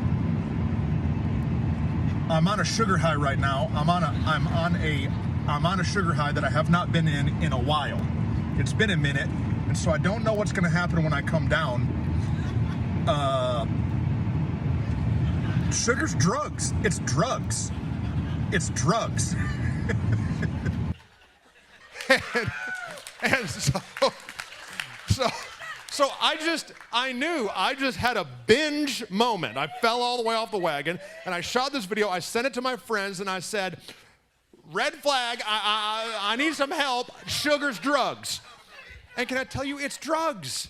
I'm on a sugar high right now. I'm on a sugar high that I have not been in a while. It's been a minute, and so I don't know what's going to happen when I come down. Sugar's drugs. It's drugs. It's drugs. and so I knew I just had a binge moment. I fell all the way off the wagon, and I shot this video. I sent it to my friends, and I said, red flag, I need some help. Sugar's drugs. And can I tell you, it's drugs.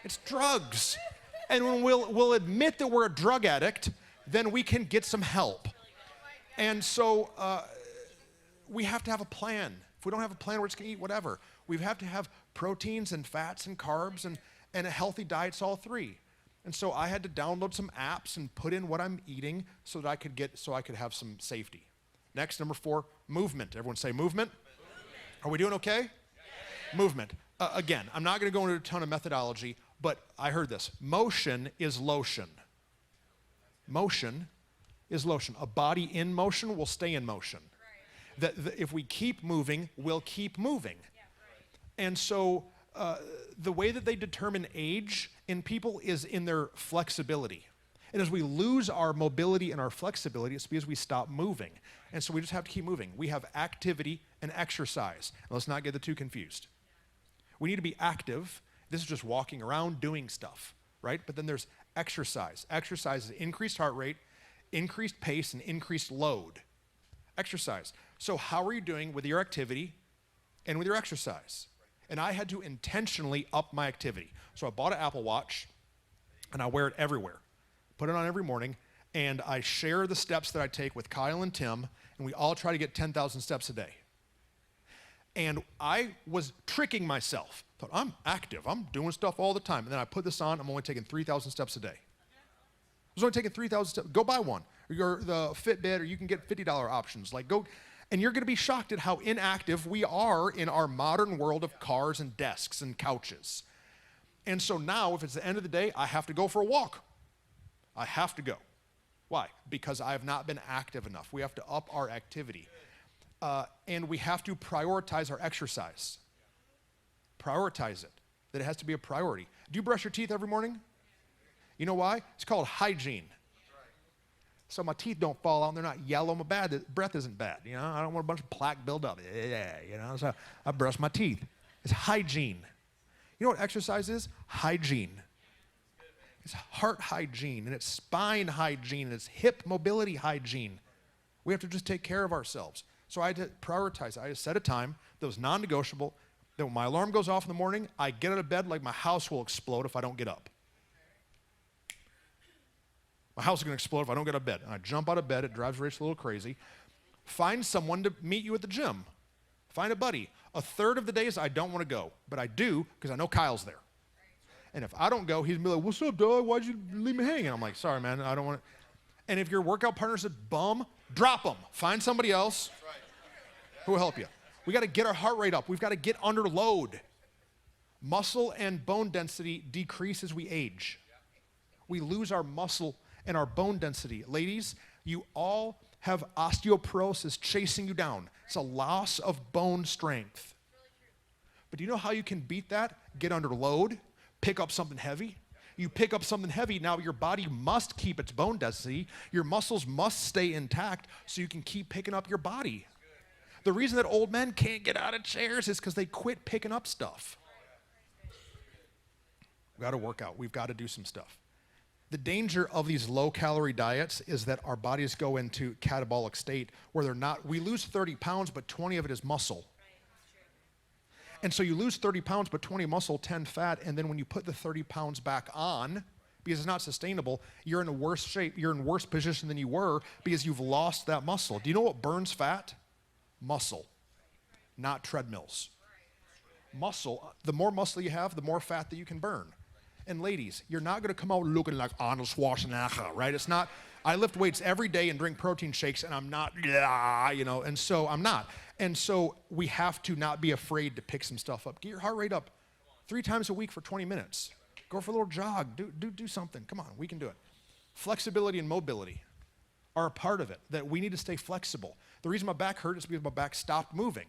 It's drugs. And when we'll admit that we're a drug addict, then we can get some help. And so we have to have a plan. If we don't have a plan, we're just going to eat whatever. We have to have proteins and fats and carbs and a healthy diet's all three. And so I had to download some apps and put in what I'm eating so that I could have some safety. Next, number 4, movement. Everyone say movement. Are we doing okay? Movement. Again, I'm not going to go into a ton of methodology, but I heard this. Motion is lotion. Motion is lotion. A body in motion will stay in motion. That if we keep moving, we'll keep moving. And so the way that they determine age in people is in their flexibility. And as we lose our mobility and our flexibility, it's because we stop moving. And so we just have to keep moving. We have activity and exercise. And let's not get the two confused. We need to be active. This is just walking around doing stuff, right? But then there's exercise. Exercise is increased heart rate, increased pace, and increased load. Exercise. So how are you doing with your activity and with your exercise? And I had to intentionally up my activity. So I bought an Apple Watch, and I wear it everywhere. Put it on every morning, and I share the steps that I take with Kyle and Tim, and we all try to get 10,000 steps a day. And I was tricking myself. Thought, I'm active. I'm doing stuff all the time. And then I put this on. I'm only taking 3,000 steps a day. I was only taking 3,000 steps. Go buy one. Or the Fitbit, or you can get $50 options. Like go, and you're going to be shocked at how inactive we are in our modern world of cars and desks and couches. And so now, if it's the end of the day, I have to go for a walk. I have to go. Why? Because I have not been active enough. We have to up our activity. And we have to prioritize our exercise. Prioritize it. That it has to be a priority. Do you brush your teeth every morning? You know why? It's called hygiene. So my teeth don't fall out and they're not yellow. My breath isn't bad. You know, I don't want a bunch of plaque buildup. Yeah, you know, so I brush my teeth. It's hygiene. You know what exercise is? Hygiene. It's heart hygiene, and it's spine hygiene, and it's hip mobility hygiene. We have to just take care of ourselves. So I had to prioritize. I had to set a time that was non-negotiable, that when my alarm goes off in the morning, I get out of bed like my house will explode if I don't get up. My house is going to explode if I don't get out of bed. And I jump out of bed. It drives Rich a little crazy. Find someone to meet you at the gym. Find a buddy. A third of the days I don't want to go, but I do because I know Kyle's there. And if I don't go, he's going to be like, what's up, dog? Why'd you leave me hanging? I'm like, sorry, man, I don't want to. And if your workout partner's a bum, drop them. Find somebody else who will help you. We got to get our heart rate up. We've got to get under load. Muscle and bone density decrease as we age. We lose our muscle and our bone density. Ladies, you all have osteoporosis chasing you down. It's a loss of bone strength. But do you know how you can beat that? Get under load, pick up something heavy. You pick up something heavy, now your body must keep its bone density. Your muscles must stay intact so you can keep picking up your body. The reason that old men can't get out of chairs is because they quit picking up stuff. We've got to work out. We've got to do some stuff. The danger of these low-calorie diets is that our bodies go into catabolic state where we lose 30 pounds, but 20 of it is muscle. And so you lose 30 pounds, but 20 muscle, 10 fat, and then when you put the 30 pounds back on, because it's not sustainable, you're in a worse shape, you're in worse position than you were because you've lost that muscle. Do you know what burns fat? Muscle, not treadmills. Muscle, the more muscle you have, the more fat that you can burn. And ladies, you're not going to come out looking like Arnold Schwarzenegger, right? It's not, I lift weights every day and drink protein shakes, and I'm not, and so I'm not. And so we have to not be afraid to pick some stuff up. Get your heart rate up 3 times a week for 20 minutes. Go for a little jog. Do something. Come on, we can do it. Flexibility and mobility are a part of it, that we need to stay flexible. The reason my back hurt is because my back stopped moving.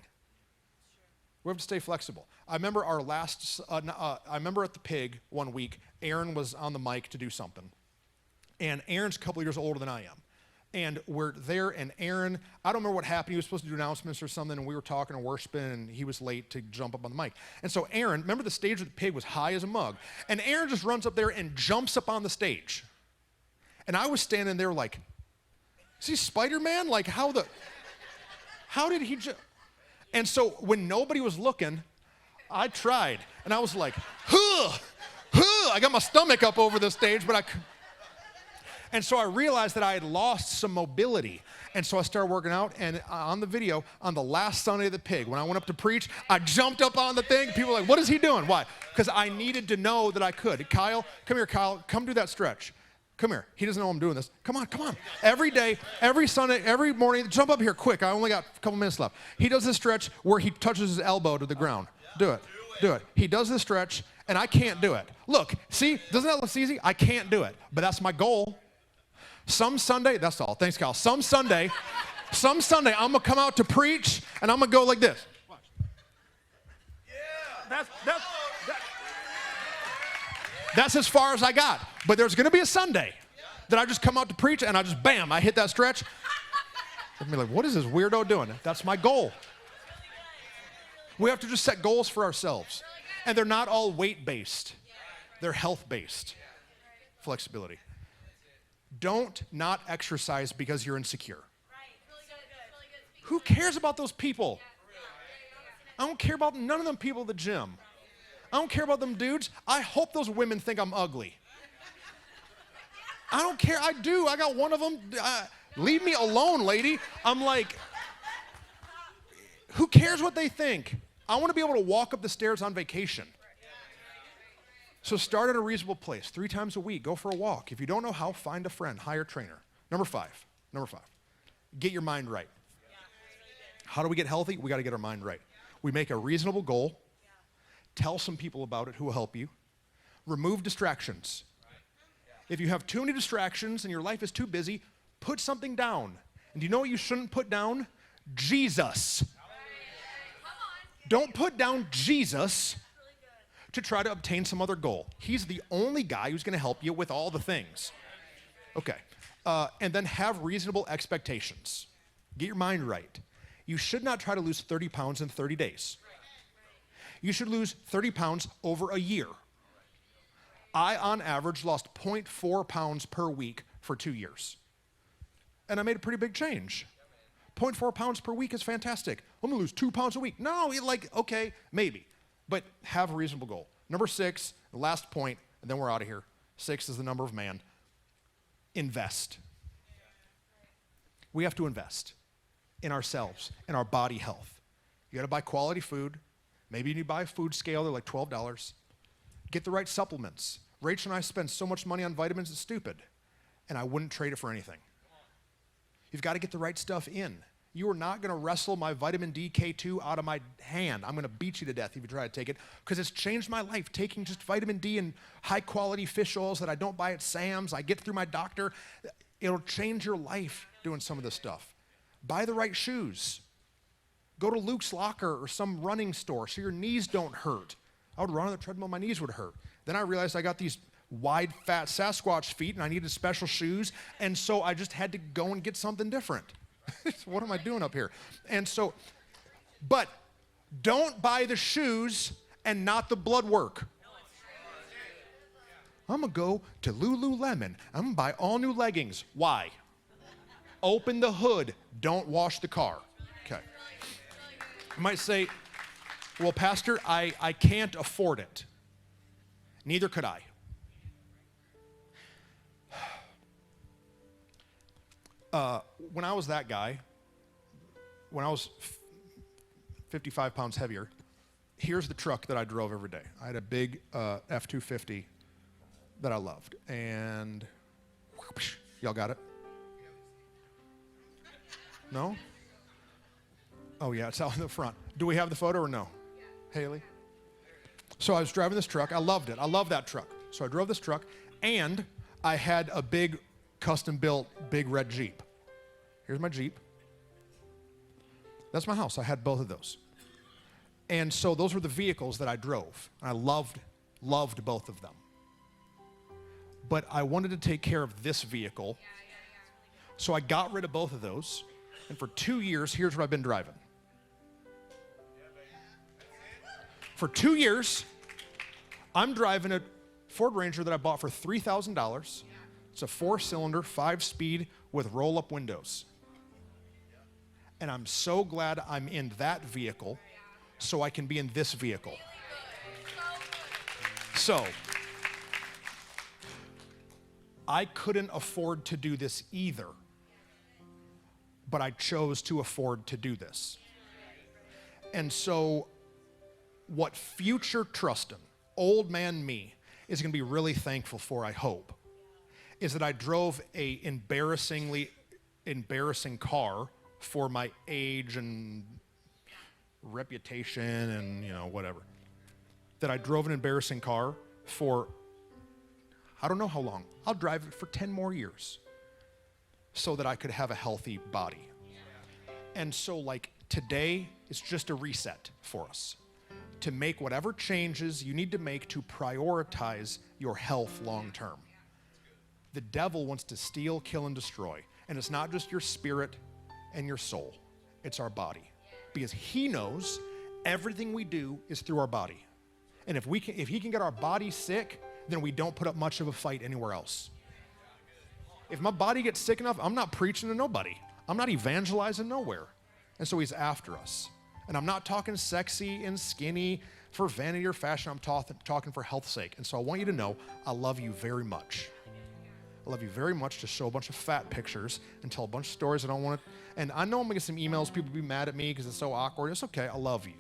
We have to stay flexible. I remember I remember at the Pig one week, Aaron was on the mic to do something. And Aaron's a couple years older than I am. And we're there, and Aaron, I don't remember what happened. He was supposed to do announcements or something, and we were talking and worshiping, and he was late to jump up on the mic. And so Aaron, remember the stage of the Pig was high as a mug. And Aaron just runs up there and jumps up on the stage. And I was standing there like, is he Spider-Man? Like how did he jump? And so when nobody was looking, I tried. And I was like, huh, huh. I got my stomach up over the stage, but and so I realized that I had lost some mobility. And so I started working out, and on the video, on the last Sunday of the Pig, when I went up to preach, I jumped up on the thing. People were like, what is he doing? Why? Because I needed to know that I could. Kyle, come here, Kyle. Come do that stretch. Come here. He doesn't know I'm doing this. Come on, come on. Every day, every Sunday, every morning, jump up here quick. I only got a couple minutes left. He does this stretch where he touches his elbow to the ground. Do it. Do it. He does this stretch, and I can't do it. Look, see, doesn't that look easy? I can't do it, but that's my goal. Some Sunday, that's all. Thanks, Kyle. Some Sunday, I'm going to come out to preach, and I'm going to go like this. Watch. Yeah. That's as far as I got. But there's going to be a Sunday that I just come out to preach, and I just, bam, I hit that stretch. And be like, what is this weirdo doing? That's my goal. We have to just set goals for ourselves. And they're not all weight-based. They're health-based. Flexibility. Don't not exercise because you're insecure. Who cares about those people? I don't care about none of them people at the gym. I don't care about them dudes. I hope those women think I'm ugly. I don't care. I do. I got one of them. Leave me alone, lady. I'm like, who cares what they think? I want to be able to walk up the stairs on vacation. So start at a reasonable place. 3 times a week, go for a walk. If you don't know how, find a friend, hire a trainer. Number five, get your mind right. How do we get healthy? We got to get our mind right. We make a reasonable goal. Tell some people about it who will help you. Remove distractions. If you have too many distractions and your life is too busy, put something down. And do you know what you shouldn't put down? Jesus. Don't put down Jesus to try to obtain some other goal. He's the only guy who's going to help you with all the things. Okay. And then have reasonable expectations. Get your mind right. You should not try to lose 30 pounds in 30 days. You should lose 30 pounds over a year. I, on average, lost 0.4 pounds per week for 2 years. And I made a pretty big change. 0.4 pounds per week is fantastic. I'm going to lose 2 pounds a week. No, okay, maybe. But have a reasonable goal. Number 6, the last point, and then we're out of here. 6 is the number of man. Invest. We have to invest in ourselves, in our body health. You got to buy quality food. Maybe you need to buy a food scale. They're like $12. Get the right supplements. Rachel and I spend so much money on vitamins, it's stupid. And I wouldn't trade it for anything. You've got to get the right stuff in. You are not going to wrestle my vitamin D K2 out of my hand. I'm going to beat you to death if you try to take it, because it's changed my life, taking just vitamin D and high-quality fish oils that I don't buy at Sam's. I get through my doctor. It'll change your life doing some of this stuff. Buy the right shoes. Go to Luke's Locker or some running store so your knees don't hurt. I would run on the treadmill, my knees would hurt. Then I realized I got these wide, fat Sasquatch feet, and I needed special shoes, and so I just had to go and get something different. What am I doing up here? And so, but don't buy the shoes and not the blood work. I'm going to go to Lululemon. I'm going to buy all new leggings. Why? Open the hood. Don't wash the car. Okay. You might say, well, Pastor, I can't afford it. Neither could I. When I was that guy, when I was 55 pounds heavier, here's the truck that I drove every day. I had a big F-250 that I loved. And whoosh, y'all got it? No? Oh, yeah, it's out in the front. Do we have the photo or no? Yeah. Haley? So I was driving this truck. I loved it. I love that truck. So I drove this truck, and I had a big custom-built big red Jeep. Here's my Jeep. That's my house. I had both of those. And so those were the vehicles that I drove. I loved both of them. But I wanted to take care of this vehicle. So I got rid of both of those. And for 2 years, here's what I've been driving. For 2 years, I'm driving a Ford Ranger that I bought for $3,000. It's a 4-cylinder, 5-speed with roll-up windows. And I'm so glad I'm in that vehicle so I can be in this vehicle. So, I couldn't afford to do this either, but I chose to afford to do this. And so, what future Truston, old man me, is going to be really thankful for, I hope, is that I drove a embarrassing car for my age and reputation and, whatever. That I drove an embarrassing car for, I don't know how long. I'll drive it for 10 more years so that I could have a healthy body. And so, today is just a reset for us to make whatever changes you need to make to prioritize your health long term. The devil wants to steal, kill, and destroy. And it's not just your spirit and your soul. It's our body. Because he knows everything we do is through our body. And if he can get our body sick, then we don't put up much of a fight anywhere else. If my body gets sick enough, I'm not preaching to nobody. I'm not evangelizing nowhere. And so he's after us. And I'm not talking sexy and skinny for vanity or fashion. I'm talking for health's sake. And so I want you to know I love you very much. I love you very much to show a bunch of fat pictures and tell a bunch of stories I don't want to. And I know I'm going to get some emails. People will be mad at me because it's so awkward. It's okay. I love you.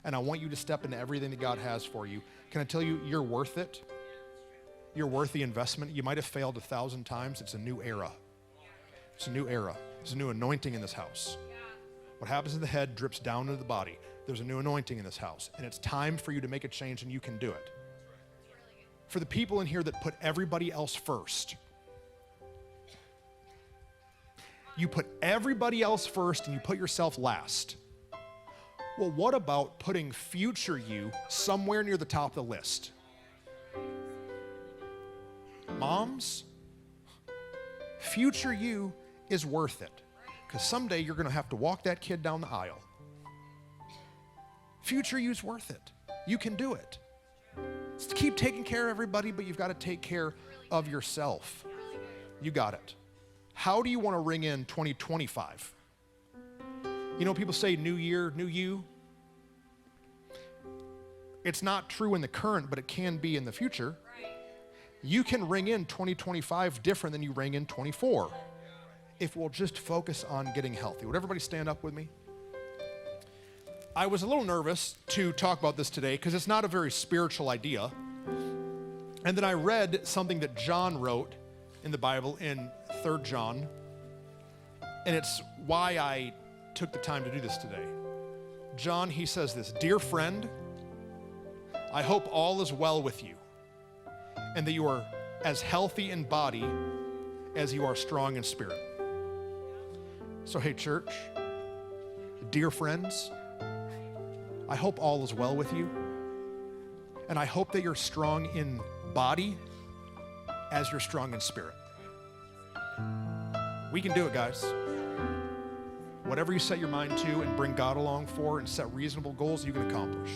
And I want you to step into everything that God has for you. Can I tell you, you're worth it? You're worth the investment. You might have failed 1,000 times. It's a new era. It's a new era. There's a new anointing in this house. What happens in the head drips down into the body. There's a new anointing in this house. And it's time for you to make a change, and you can do it. For the people in here that put everybody else first, you put everybody else first and you put yourself last. Well, what about putting future you somewhere near the top of the list? Moms, future you is worth it. Because someday you're going to have to walk that kid down the aisle. Future you's worth it. You can do it. Just keep taking care of everybody, but you've got to take care of yourself. You got it. How do you want to ring in 2025? People say new year, new you. It's not true in the current, but it can be in the future. You can ring in 2025 different than you ring in 24 if we'll just focus on getting healthy. Would everybody stand up with me? I was a little nervous to talk about this today because it's not a very spiritual idea. And then I read something that John wrote in the Bible in 3 John, and it's why I took the time to do this today. John, he says this, "Dear friend, I hope all is well with you, and that you are as healthy in body as you are strong in spirit." So, hey, church, dear friends, I hope all is well with you, and I hope that you're strong in body as you're strong in spirit. We can do it, guys. Whatever you set your mind to and bring God along for and set reasonable goals, you can accomplish.